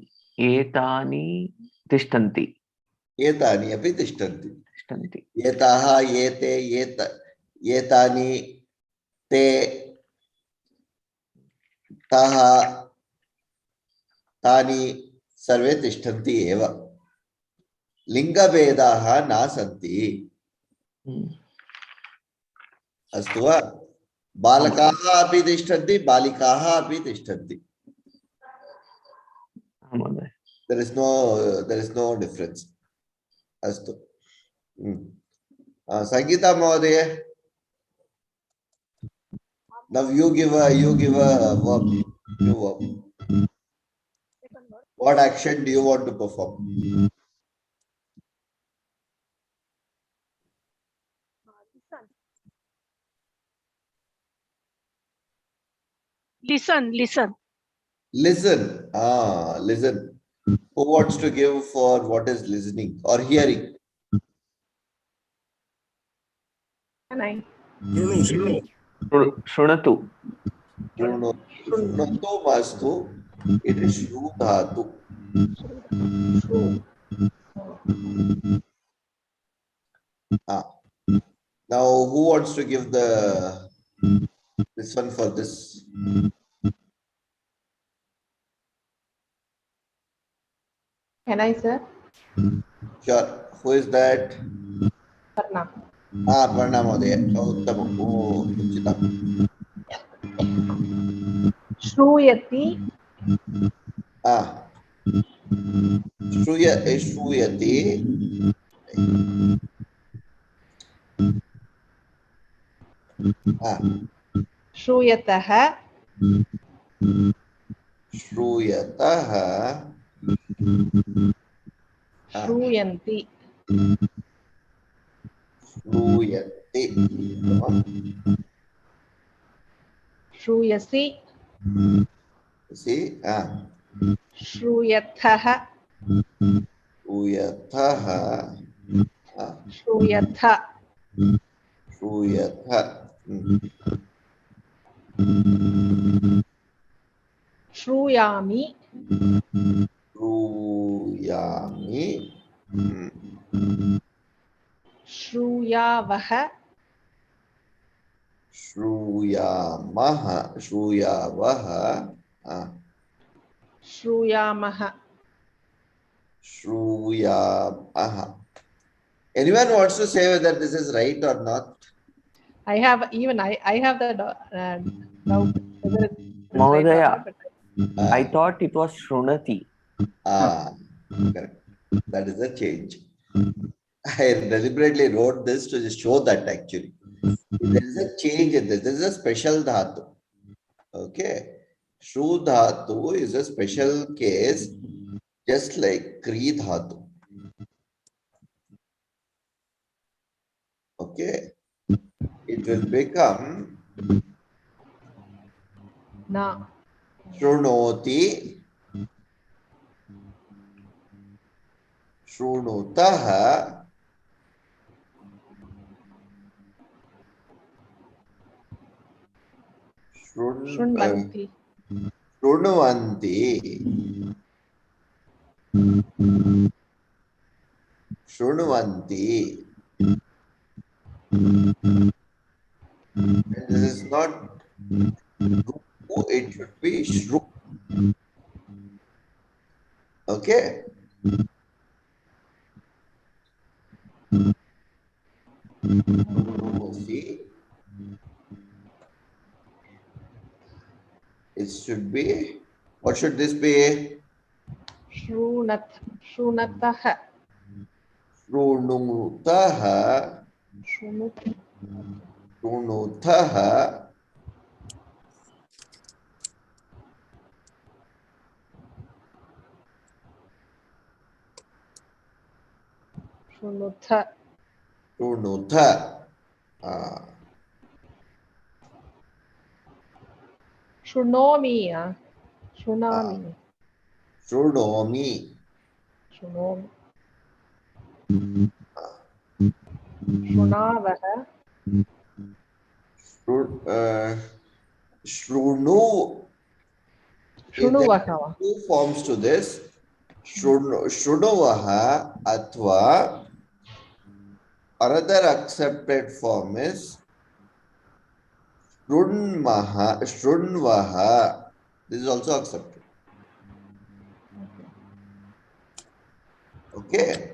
tishtanti. Etani api tishtanti. Tishtanti. Yetaha, yete, yetani, te, taha, tani, सर्वे तिष्ठन्ति एव. लिङ्गभेदाः न सन्ति. अस्तु वा? बालकाः अपि तिष्ठन्ति, बालिकाः अपि तिष्ठन्ति. There is no difference. Astu. Sangeeta Mahodaya. Now you give a verb. New verb. What action do you want to perform? Listen. Listen. Listen. Who wants to give for what is listening or hearing? Shrunatu. Shrunatu mastu. It is shru dhatu. Now, who wants to give this one for this? Can I, sir? Sure. Who is that? Parna. Parna Mahodaya. Uttamam. Uchitam. Shruyati. Shruyati. Shruyataha. Shruyataha. Shruyanti. Shruyati. Shruyasi. See? Shruyatha. Shruyatha. Shruyatha. Shruyatha. Shruyami. Shruyami. Shruyavaha. Shruyamaha. Shruyavaha. Shruyamaha. Shruyamaha. Anyone wants to say whether this is right or not? I have the doubt whether it's right or Mahodaya, not, but I thought it was Shrunati. Correct. That is a change. I deliberately wrote this to just show that actually. There is a change in this. This is a special dhatu. Okay. Shru dhatu is a special case, just like Kri dhatu. Okay. It will become na. Shrunoti, Shrunutaha, Shrunvanti. Shrunuvanti, Shrunuvanti. And this is not Rupu, it should be Shru. Okay. See, it should be, what should this be? Shrunataha. Shrunutaha, Shrunutaha, Shrunutha. Shrunutha. Shrunomi. Shrunomi. Shrunomi. Shrunomi. Shrunavaha. Shrunu. There are two forms to this. Shrunuvaha atva. Another accepted form is Shrunvaha. This is also accepted. Okay.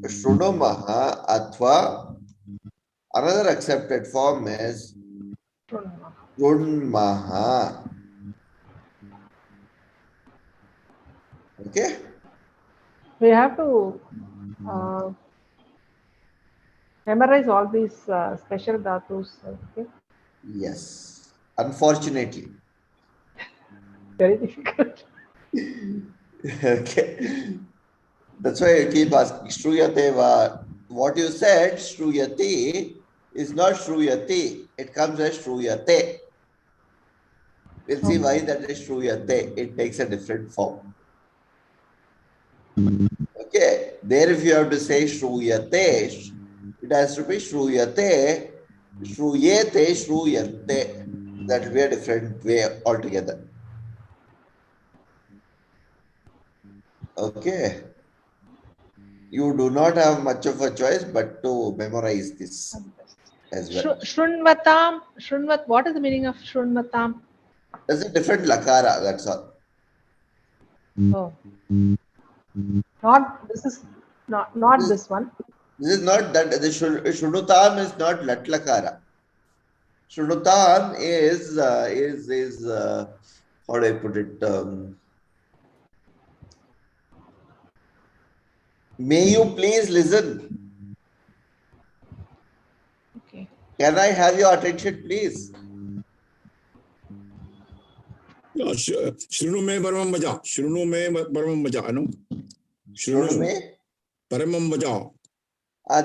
Shrunumaha atva. Another accepted form is Shrunmaha. Okay. We have to memorize all these special dhatus. Okay. Yes. Unfortunately. Very difficult. Okay. That's why I keep asking Shruyateva. What you said, Shruyati, is not Shruyati. It comes as Shruyate. We'll see why that is Shruyate. It takes a different form. Okay. There, if you have to say Shruyate, it has to be Shruyate, Shruyete, Shruyate. That will be a different way altogether. Okay. You do not have much of a choice but to memorize this as well. Shrunvatam. Shrunvat. What is the meaning of Shrunvatam? There's a different lakara, that's all. Oh. Not this is not this one. This is not that. The Shrunutam is not lat lakara. Shrunutam is how do I put it? May you please listen. Okay. Can I have your attention, please? Shrunu me paramam vaja. Shrunu me paramam vaja. No? Shrunu me? Paramam vacha.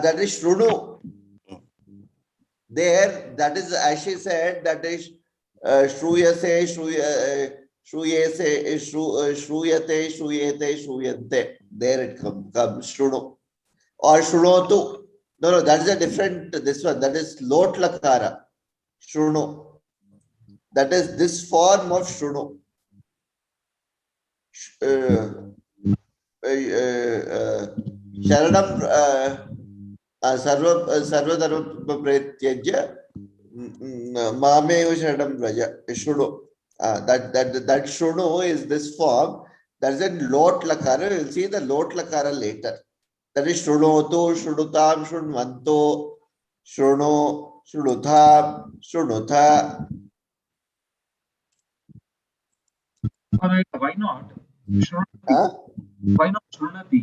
That is Shrunu. There, that is, as she said, that is Shruyase, Shruyase, Shruyate, Shruyate, Shruyante. There it comes, Shrunu. Or Shrunotu. No, that is a different, this one, that is Lot Lakara. Shrunu. That is this form of Shrunu. Sharanam Sarvadharma Pretyajya Mameyo Sharanam Raja Shrunu. That Shrunu is this form. That is in Lot Lakara. You will see the Lot Lakara later. That is Shrunotu, Shrunutam, Shrunvanto, Shruno, Shrunutham, Shrunutha. Why not? Shrunati. Why not Shrunati?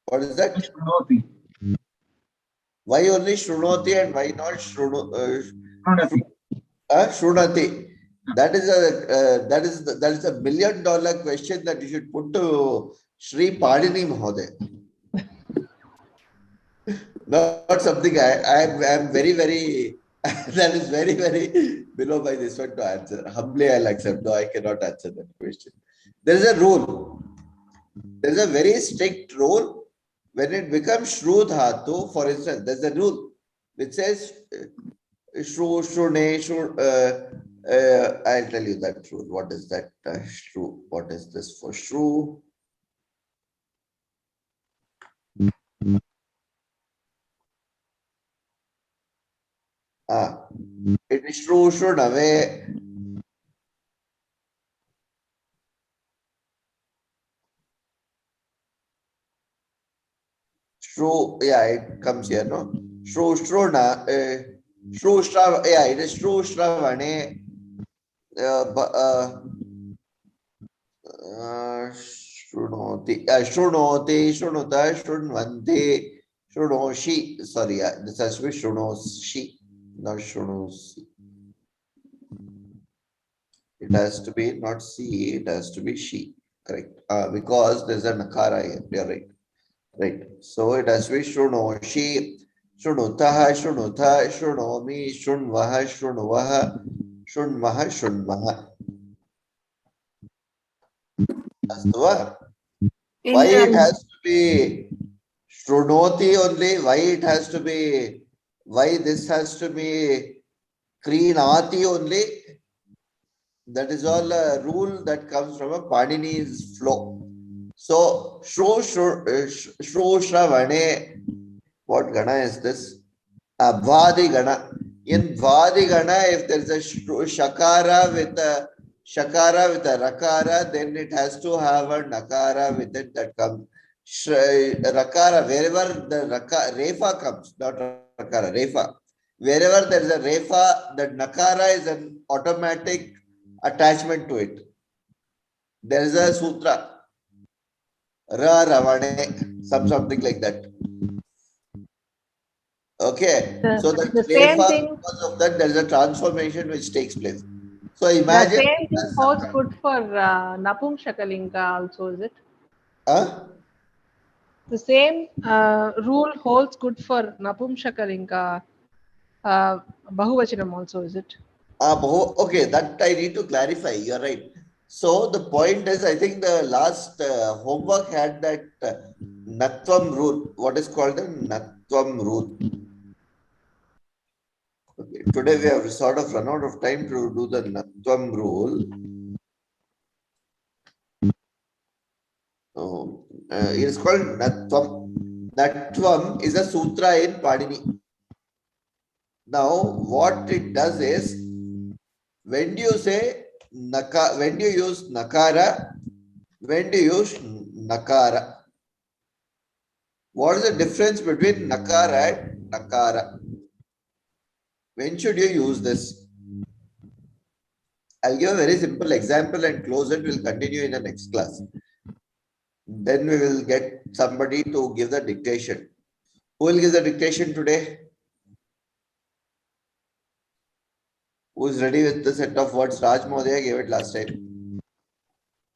What is that? Shrunati. Why only Shrunoti and why not Shrunati. Shrunati? That is a $1 million question that you should put to Sri Padini Mahoday. Not something I am very, very, that is very, very below by this one to answer. Humbly I'll accept. No, I cannot answer that question. There is a rule. There is a very strict rule. When it becomes Shru Dhatu, for instance, there's a rule which says Shru, Shrune, Shru. I'll tell you that rule. What is that? Shru. What is this for Shru? It is Shru, Shrunave. Shru, yeah, it comes here, no? Shru, Shruna, Shru, Shrav, yeah, it is Shru, Shravane, Shrunoti, Shrunoti, Shrunuta, Shrunvanti, Shrunoshi, sorry, this has to be Shrunoshi, not Shrunosi. It has to be not C, it has to be she, correct? Because there's a Nakara here, you're right. Right. So it has to be Shrunoshi, Shrunutaha, Shrunutha, Shrunomi, Shrunvaha, Shrunuvaha, Shrunvaha, Shrunvaha. Astuva. Why it has to be Shrunoti only? Why it has to be? Why this has to be Krinati only? That is all a rule that comes from a Panini's flow. So Shru Shravane. What Gana is this? Vadi Gana. In Vadi Gana, if there is a Shakara with a Rakara, then it has to have a Nakara with it that comes. Rakara, wherever the Refa comes, not Rakara, Refa. Wherever there is a Refa, that Nakara is an automatic attachment to it. There is a Sutra. Ra Ravane, something like that. Okay, so that the same thing, because of that, there is a transformation which takes place. So imagine the same thing holds good for Napumsakalinga also, is it? The same rule holds good for Napumsakalinga Bahuvachanam also, is it? Okay, that I need to clarify. You're right. So the point is, I think the last homework had that Natvam rule. What is called the Natvam rule? Okay, today we have sort of run out of time to do the Natvam rule. It is called Natvam. Natvam is a sutra in Padini. Now, what it does is, when do you say when do you use Nakara? When do you use Nakara? What is the difference between Nakara and Nakara? When should you use this? I'll give a very simple example and close it. We'll continue in the next class. Then we will get somebody to give the dictation. Who will give the dictation today? Who is ready with the set of words? Raj Mohdaya gave it last time.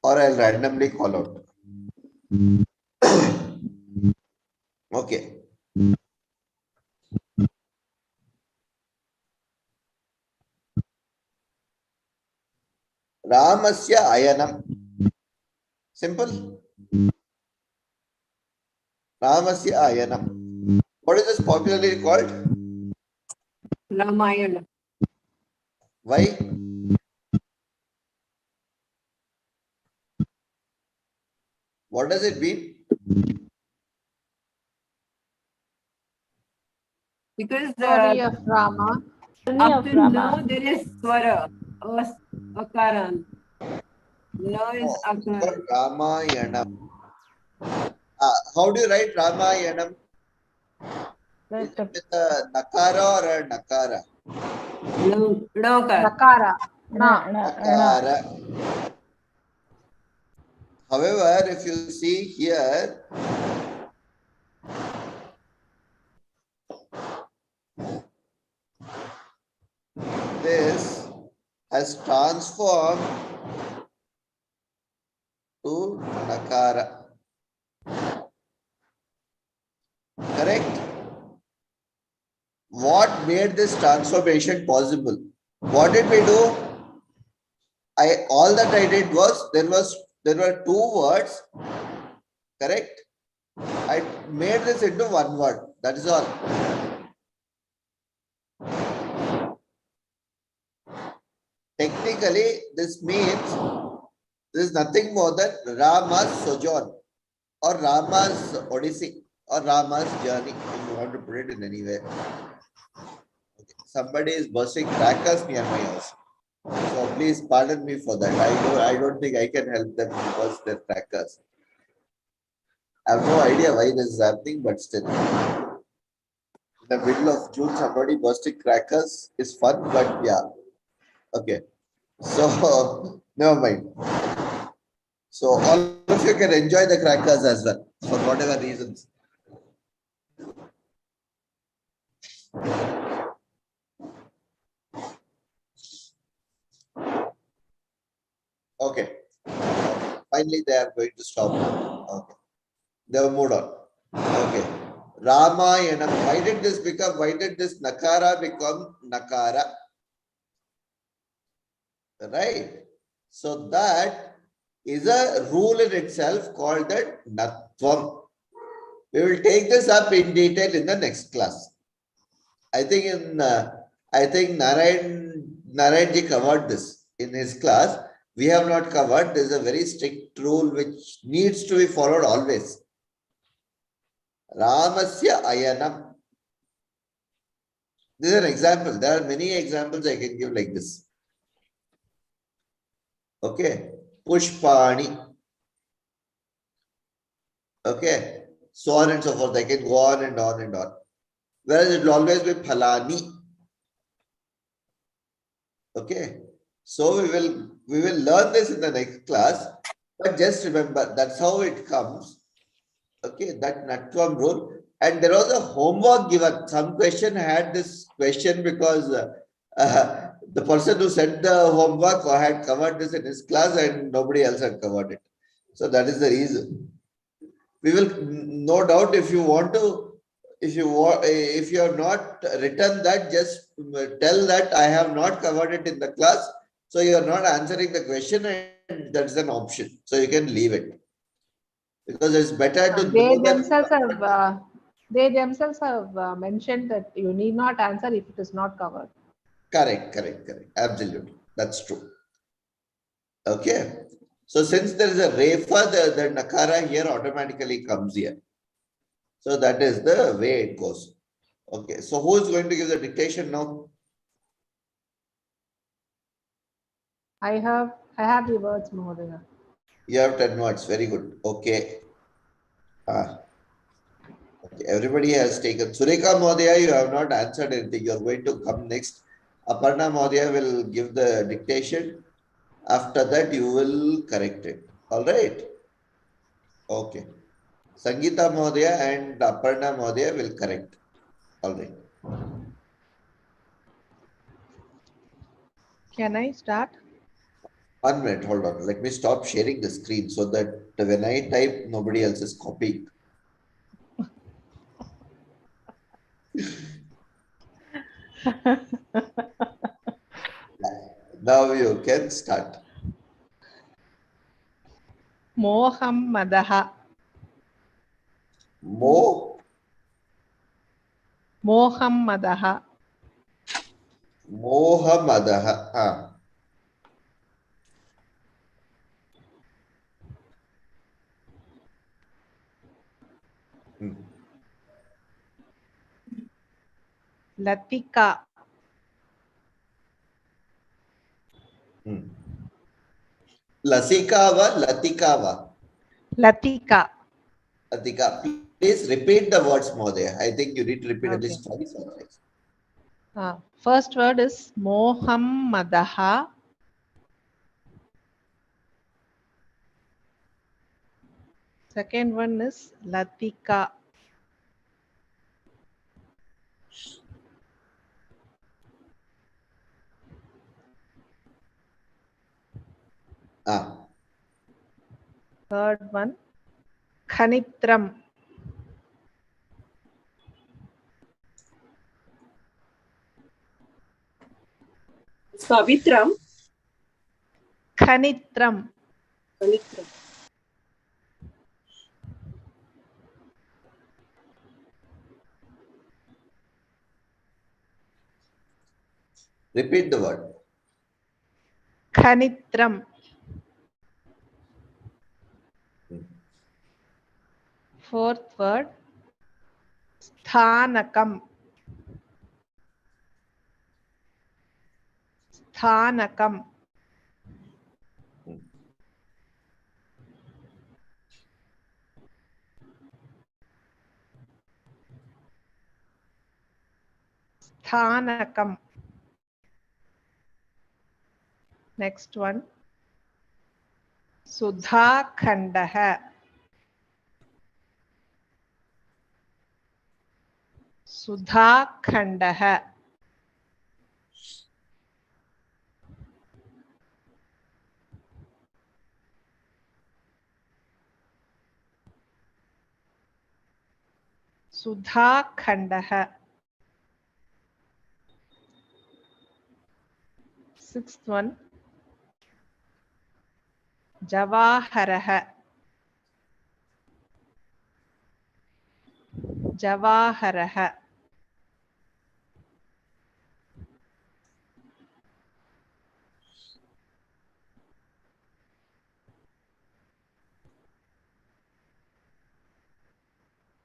Or I'll randomly call out. Okay. Ramasya ayanam. Simple. Ramasya ayanam. What is this popularly called? Ramayana. Why? What does it mean? Because Story of Rama. Journey up of to Rama. now there is swara, akaran. No is akaran. Ramayanam. How do you write Ramayanam? Is it with a nakara or a nakara? No, Nakara. Na. Nakara. However, if you see here, this has transformed to nakara. Correct? What made this transformation possible? What did we do? All that I did was there were two words, correct? I made this into one word. That is all. Technically, this means this is nothing more than Rama's sojourn or Rama's Odyssey or Rama's journey, if you want to put it in any way. Okay. Somebody is bursting crackers near my house. So please pardon me for that. I don't think I can help them burst their crackers. I have no idea why this is happening, but still. In the middle of June, somebody bursting crackers is fun, but yeah. Okay. So never mind. So all of you can enjoy the crackers as well, for whatever reasons. Okay. Finally, they are going to stop. Okay. They have moved on. Okay. Ramayanam. Why did this Nakara become Nakara? Right. So that is a rule in itself called that Natvam. We will take this up in detail in the next class. I think Narayan ji covered this in his class. We have not covered. There is a very strict rule which needs to be followed always. Ramasya ayanam. This is an example. There are many examples I can give like this. Okay. Pushpani. Okay. So on and so forth. I can go on and on and on. Whereas it will always be phalani. Okay. So we will learn this in the next class. But just remember, that's how it comes. Okay, that Natvam rule. And there was a homework given. Some question had this question because the person who sent the homework had covered this in his class and nobody else had covered it. So that is the reason. We will no doubt if you want to, if you have not written that, just tell that I have not covered it in the class. So you are not answering the question and that's an option. So you can leave it. Because it's better to They know that. themselves have mentioned that you need not answer if it is not covered. Correct. Absolutely. That's true. Okay. So since there is a refa, the nakara here automatically comes here. So that is the way it goes. Okay. So who is going to give the dictation now? I have the words, Mahodaya. You have 10 words. Very good. Okay. Okay. Everybody has taken. Sureka Mahodaya, you have not answered anything. You are going to come next. Aparna Mahodaya will give the dictation. After that, you will correct it. All right. Okay. Sangeeta Mahodaya and Aparna Mahodaya will correct. All right. Can I start? 1 minute, hold on. Let me stop sharing the screen so that when I type, nobody else is copying. Now you can start. Mohammadaha. Mohammadaha. Mohammadaha. Latika. Lasikawa, Latikawa. Latika. Latika. Please repeat the words, Modaya. I think you need to repeat at Okay. least twice or thrice. First word is Mohammadaha. Second one is Latika. Third one, Khanitram. Savitram. Khanitram. Savitram. Repeat the word. Khanitram. Fourth word, Sthanakam. Sthanakam. Sthanakam. Next one, Sudhakhandaha. Sudhakhandaha. Sudhakhandaha. Sixth one, Javaharaha. Javaharaha.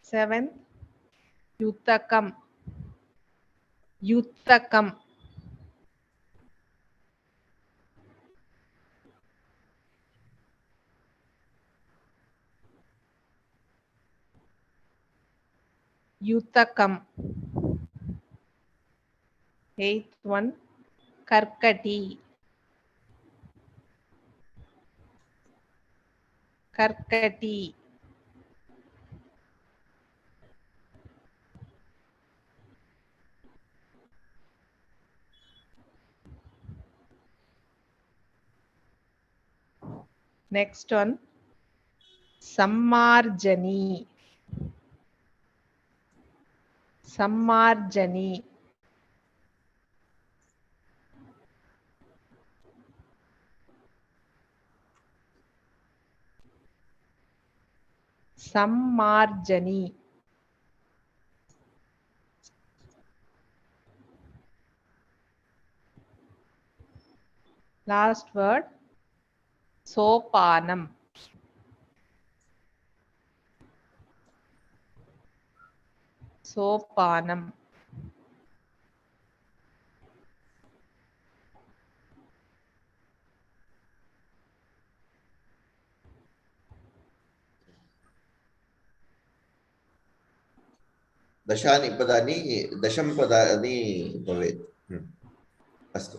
Seventh, Yutakam. Yutakam. Yutakam. Eighth one, Karkati. Karkati. Next one, Sammarjani. Sammarjani. Sammarjani. Last word, Sopanam. Sopanam. दशानि पदानि दशम पदानि भवेत् अस्तु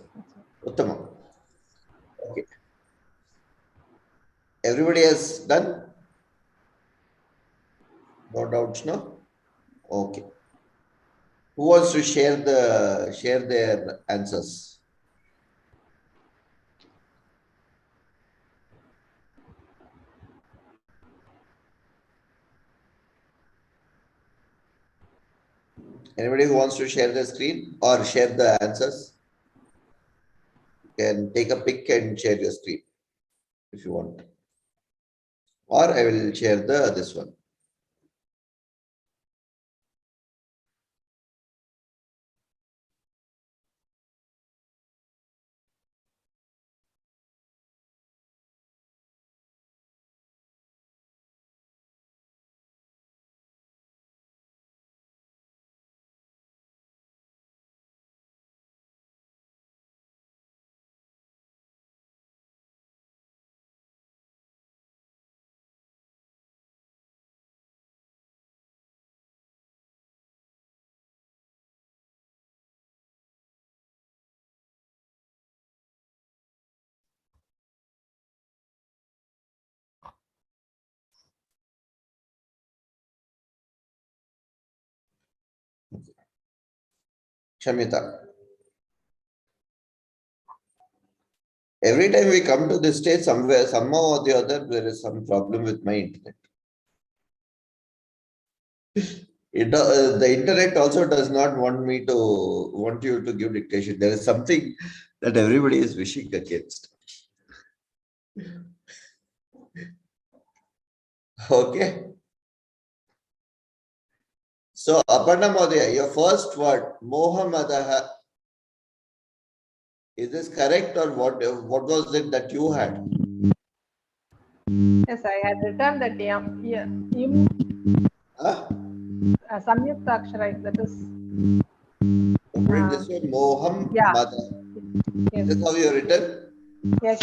उत्तमम् okay everybody has done no doubts no okay who wants to share their answers Anybody who wants to share the screen or share the answers? You can take a pic and share your screen if you want. Or I will share this one. Shamita. Every time we come to this stage, somewhere, somehow or the other, there is some problem with my internet. The internet also does not want you to give dictation. There is something that everybody is wishing against. Okay. So, Aparna Modaya, your first word, Mohammadaha. Is this correct or what was it that you had? Yes, I had written that Samyukta Akshara, that is. This one, Moham Yeah. Mada. Yes. Is this how you written? Yes.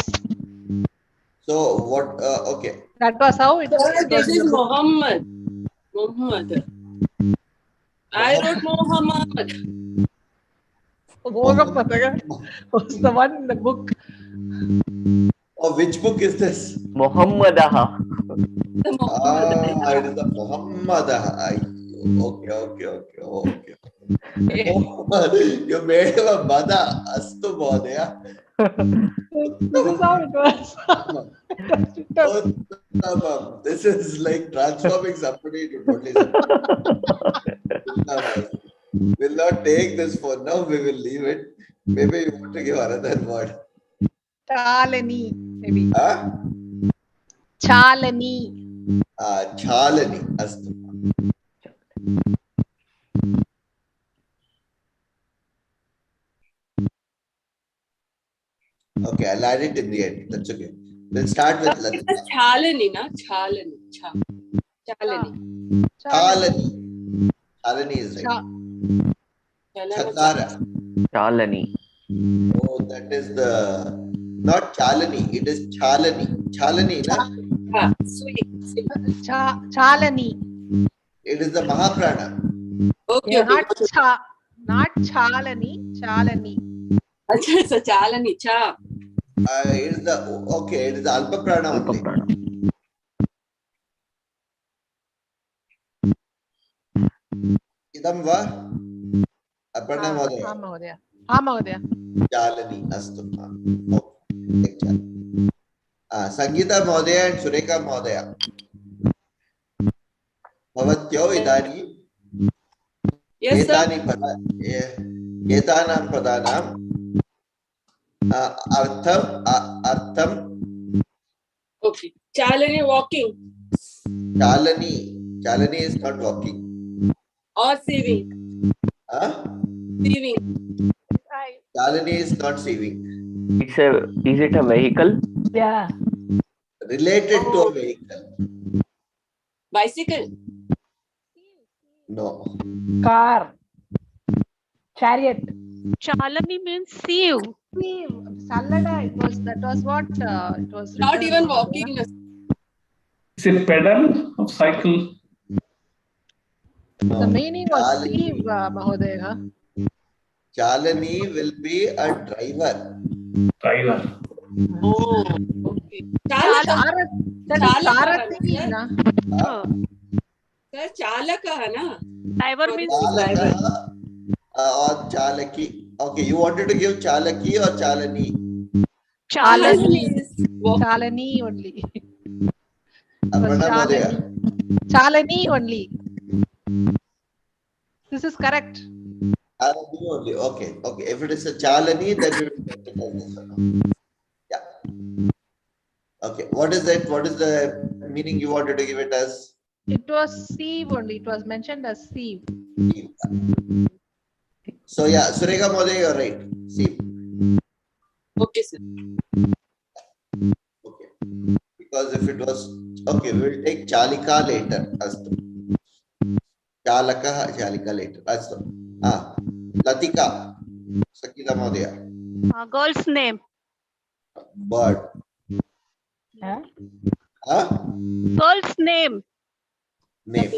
So, what, okay. That was how it was. This is Muhammad. Muhammad. I wrote Muhammad. Muhammad was the one in the book. Oh, which book is this? Muhammadaha. It is the Muhammadaha. Okay. You made him a mother. Astu Bodhaya. This is how it was. This is like transforming somebody to totally something. We'll not take this for now. We will leave it. Maybe you want to give another word. Chalani, maybe. Huh? Chalani. Chalani. Astu. Okay, I'll add it in the end. That's okay. We'll start with Latika. Chalani, na? Chalani. Chalani. Chalani. Chalani is right. Chakara. Chalani. Oh, that is not Chalani. It is Chalani. Chalani, na? Chalani. It is the Mahaprana. Okay. Yeah, not Chalani. Chalani. It's a Chalani. Cha. It is the Alpa Prana only. Idam va? Aparna Mahodaya. Mahodaya. Chalani. Astu. Okay. Sangeeta Mahodaya and Sureka Mahodaya. Bhavatyo idani. Yes, sir. Etanam pradanam. Artham. Okay. Chalani walking. Chalani is not walking. Or sieving. Sieving. Chalani is not sieving. Is it a vehicle? Yeah. Related to a vehicle. Bicycle. No. Car. Chariot. Chalani means sieve. Sieve. Sallada. That was what it was. Not even walking. Is it pedal of cycle? The meaning was sieve, Mahodaya. Chalani will be a driver. Driver. Oh, okay. That is Sarathi, na? Sir, Chalaka, hai na? Driver means Chalaka or Chalaki. Okay, you wanted to give Chalaki or Chalani? Chalani. Chalani only. Aparna Mahodaya. Chalani only. This is correct. Chalani only. Okay. Okay. If it is a Chalani, then we will take it as this one. Yeah. Okay. What is it? What is the meaning you wanted to give it as? It was sieve only. It was mentioned as sieve. So yeah, Sureka Mode, you're right. See. Okay, sir. Okay. Because if it was okay, we will take Chalika later. Astu. Chalaka, Chalika later. Astu. Latika. Sakila Modaya. Girl's name. Bird. Huh? Girl's name. Name.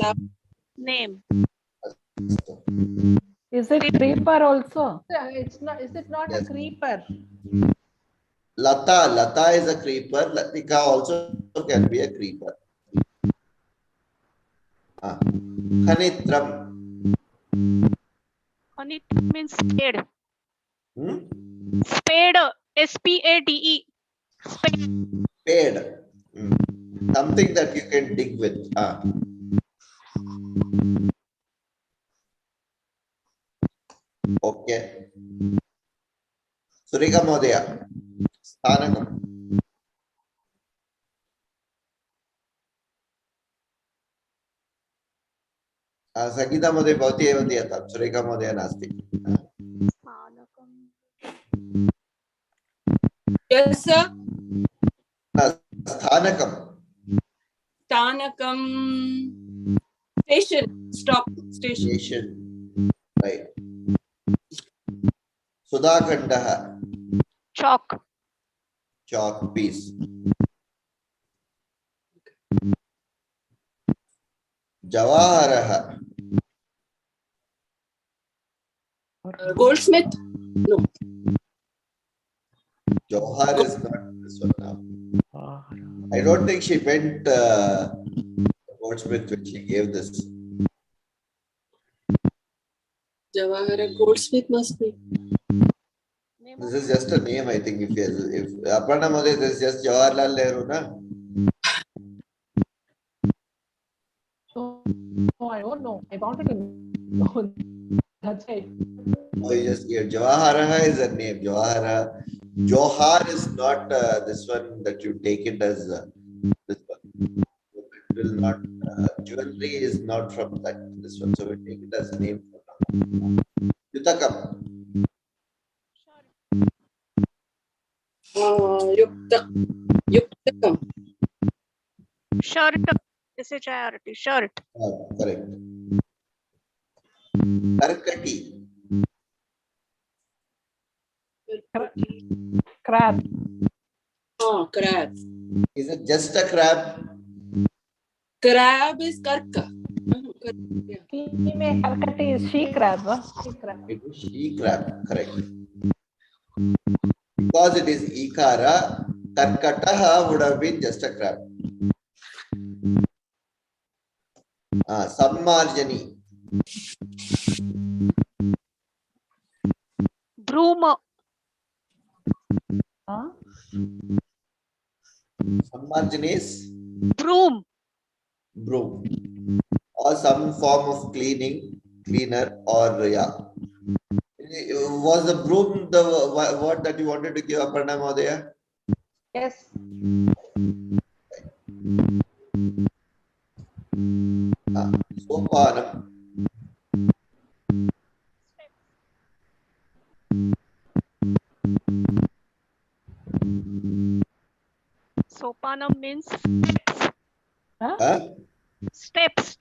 Name. Is it creeper also? Yeah, it's not. Is it not a creeper? Lata. Lata is a creeper. Latika also can be a creeper. Khanitram. Khanitram means spade. Hmm? Spade. S-P-A-D-E. Spade. Spade. Something that you can dig with. Okay. Surika Modaya. Sthanakam. Sagita Modaya Bhavati eva diyata. Surika Modaya nasti. Yes, sir. Sthanakam. Stanakam. Station. Stop. Station. Station. Right. Sudhakandaha. Chalk. Chalk piece. Jawaharaha. Goldsmith. No. Jawahar is not this one now. I don't think she meant Goldsmith when she gave this. Jawahara Goldsmith must be. This is just a name, I think. If Aparna Mode, this is just Jawaharlal Nehru, na? No, I don't know. I wanted to know. That's it. Oh, you just gave Jawahara is a name. Jawahara. Johar is not this one that you take it as this one. It will not. Jewelry is not from that this one, so we take it as a name for now. Yutakam. Yuktakam. Shirt. S-H-I-R-T. Shirt. Correct. Karkati. Crab. Oh, crab. Is it just a crab? Crab is karka. Female Karkati is she crab. She crab. It is she crab, correct. Because it is Ikara, Karkataha would have been just a crab. Sammarjani. Broom. Sammarjani is? Broom. Broom. Or some form of cleaner, or yeah. Was the broom the word that you wanted to give, Aparna Modaya? Yes. Sopanam. Sopanam means steps. Steps.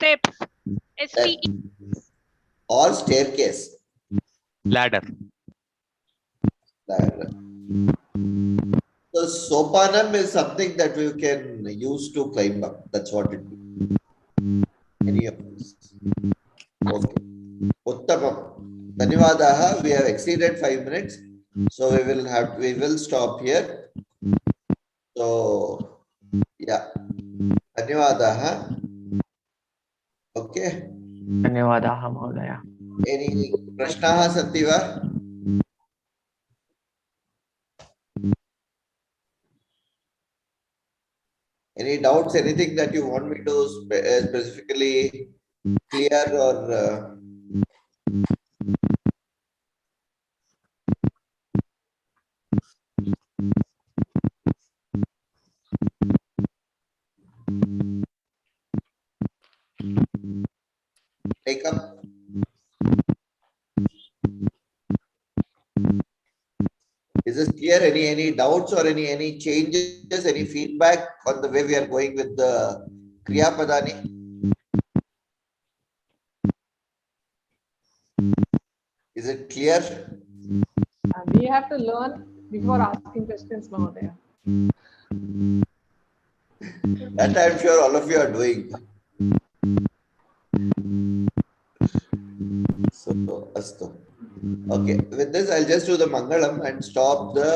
S-T-E. Or staircase. Ladder. So sopanam is something that we can use to climb up. That's what it is. Any of this. Okay. Uttamam. Dhanyavadaha. We have exceeded 5 minutes. So we will stop here. So yeah. Dhanyavadaha. Okay. धन्यवादाः महोदय. Any prashnaha santi va? Any doubts, anything that you want me to specifically clear or this clear? Any doubts or any changes, any feedback on the way we are going with the Kriya Padani? Is it clear? We have to learn before asking questions, Mahodaya. That I'm sure all of you are doing. So, astu. Okay, with this I'll just do the Mangalam and stop the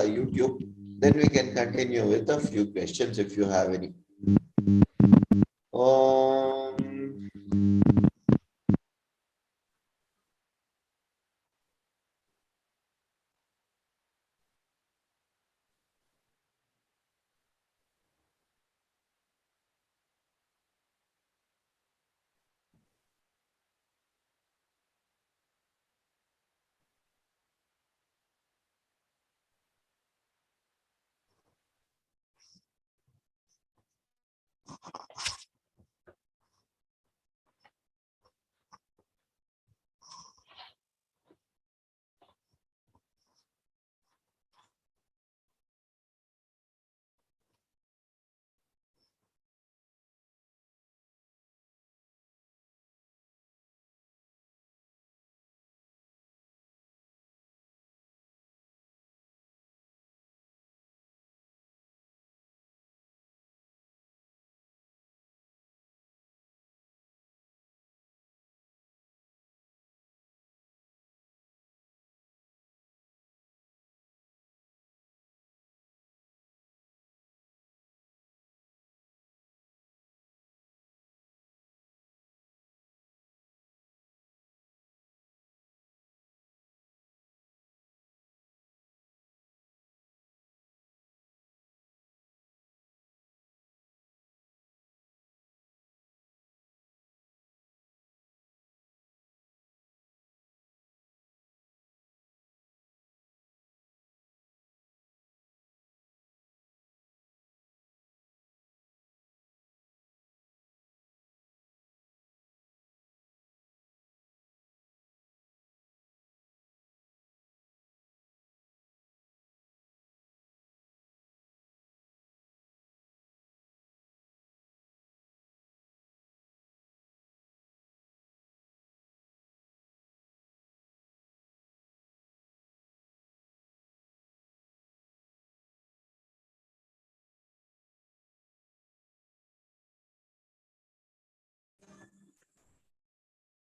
YouTube. Then we can continue with a few questions if you have any.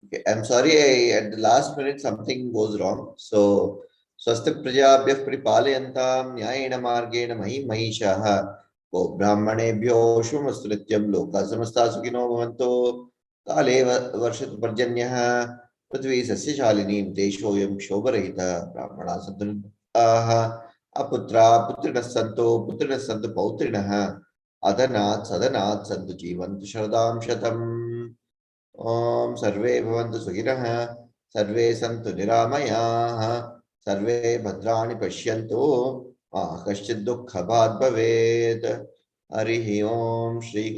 Okay, I'm sorry, at the last minute something goes wrong. So, Swastik Prajabhyah Pripalayantam Nyayena Margena Mahi Mahishaha Go Brahmanebhyo Shumastu Nityam Loka Samasta Sukhino Bhavanto Kale Varshat Parjanyaha Prithvi Sasya Shalinim Deshoyam Shobharahita Brahmana Santanah Aputra Putrinas Santo Putrinas Santo Pautrinaha Adanat Sadanat Santu Jivantu Sharadam Shatam Om Sarve Bhavantu Sukhirah Sarve Santu Niramayaः Sarve Bhadrani Pashyantu Ma Kaschid Dukkha Bhavet Harihi Om Shri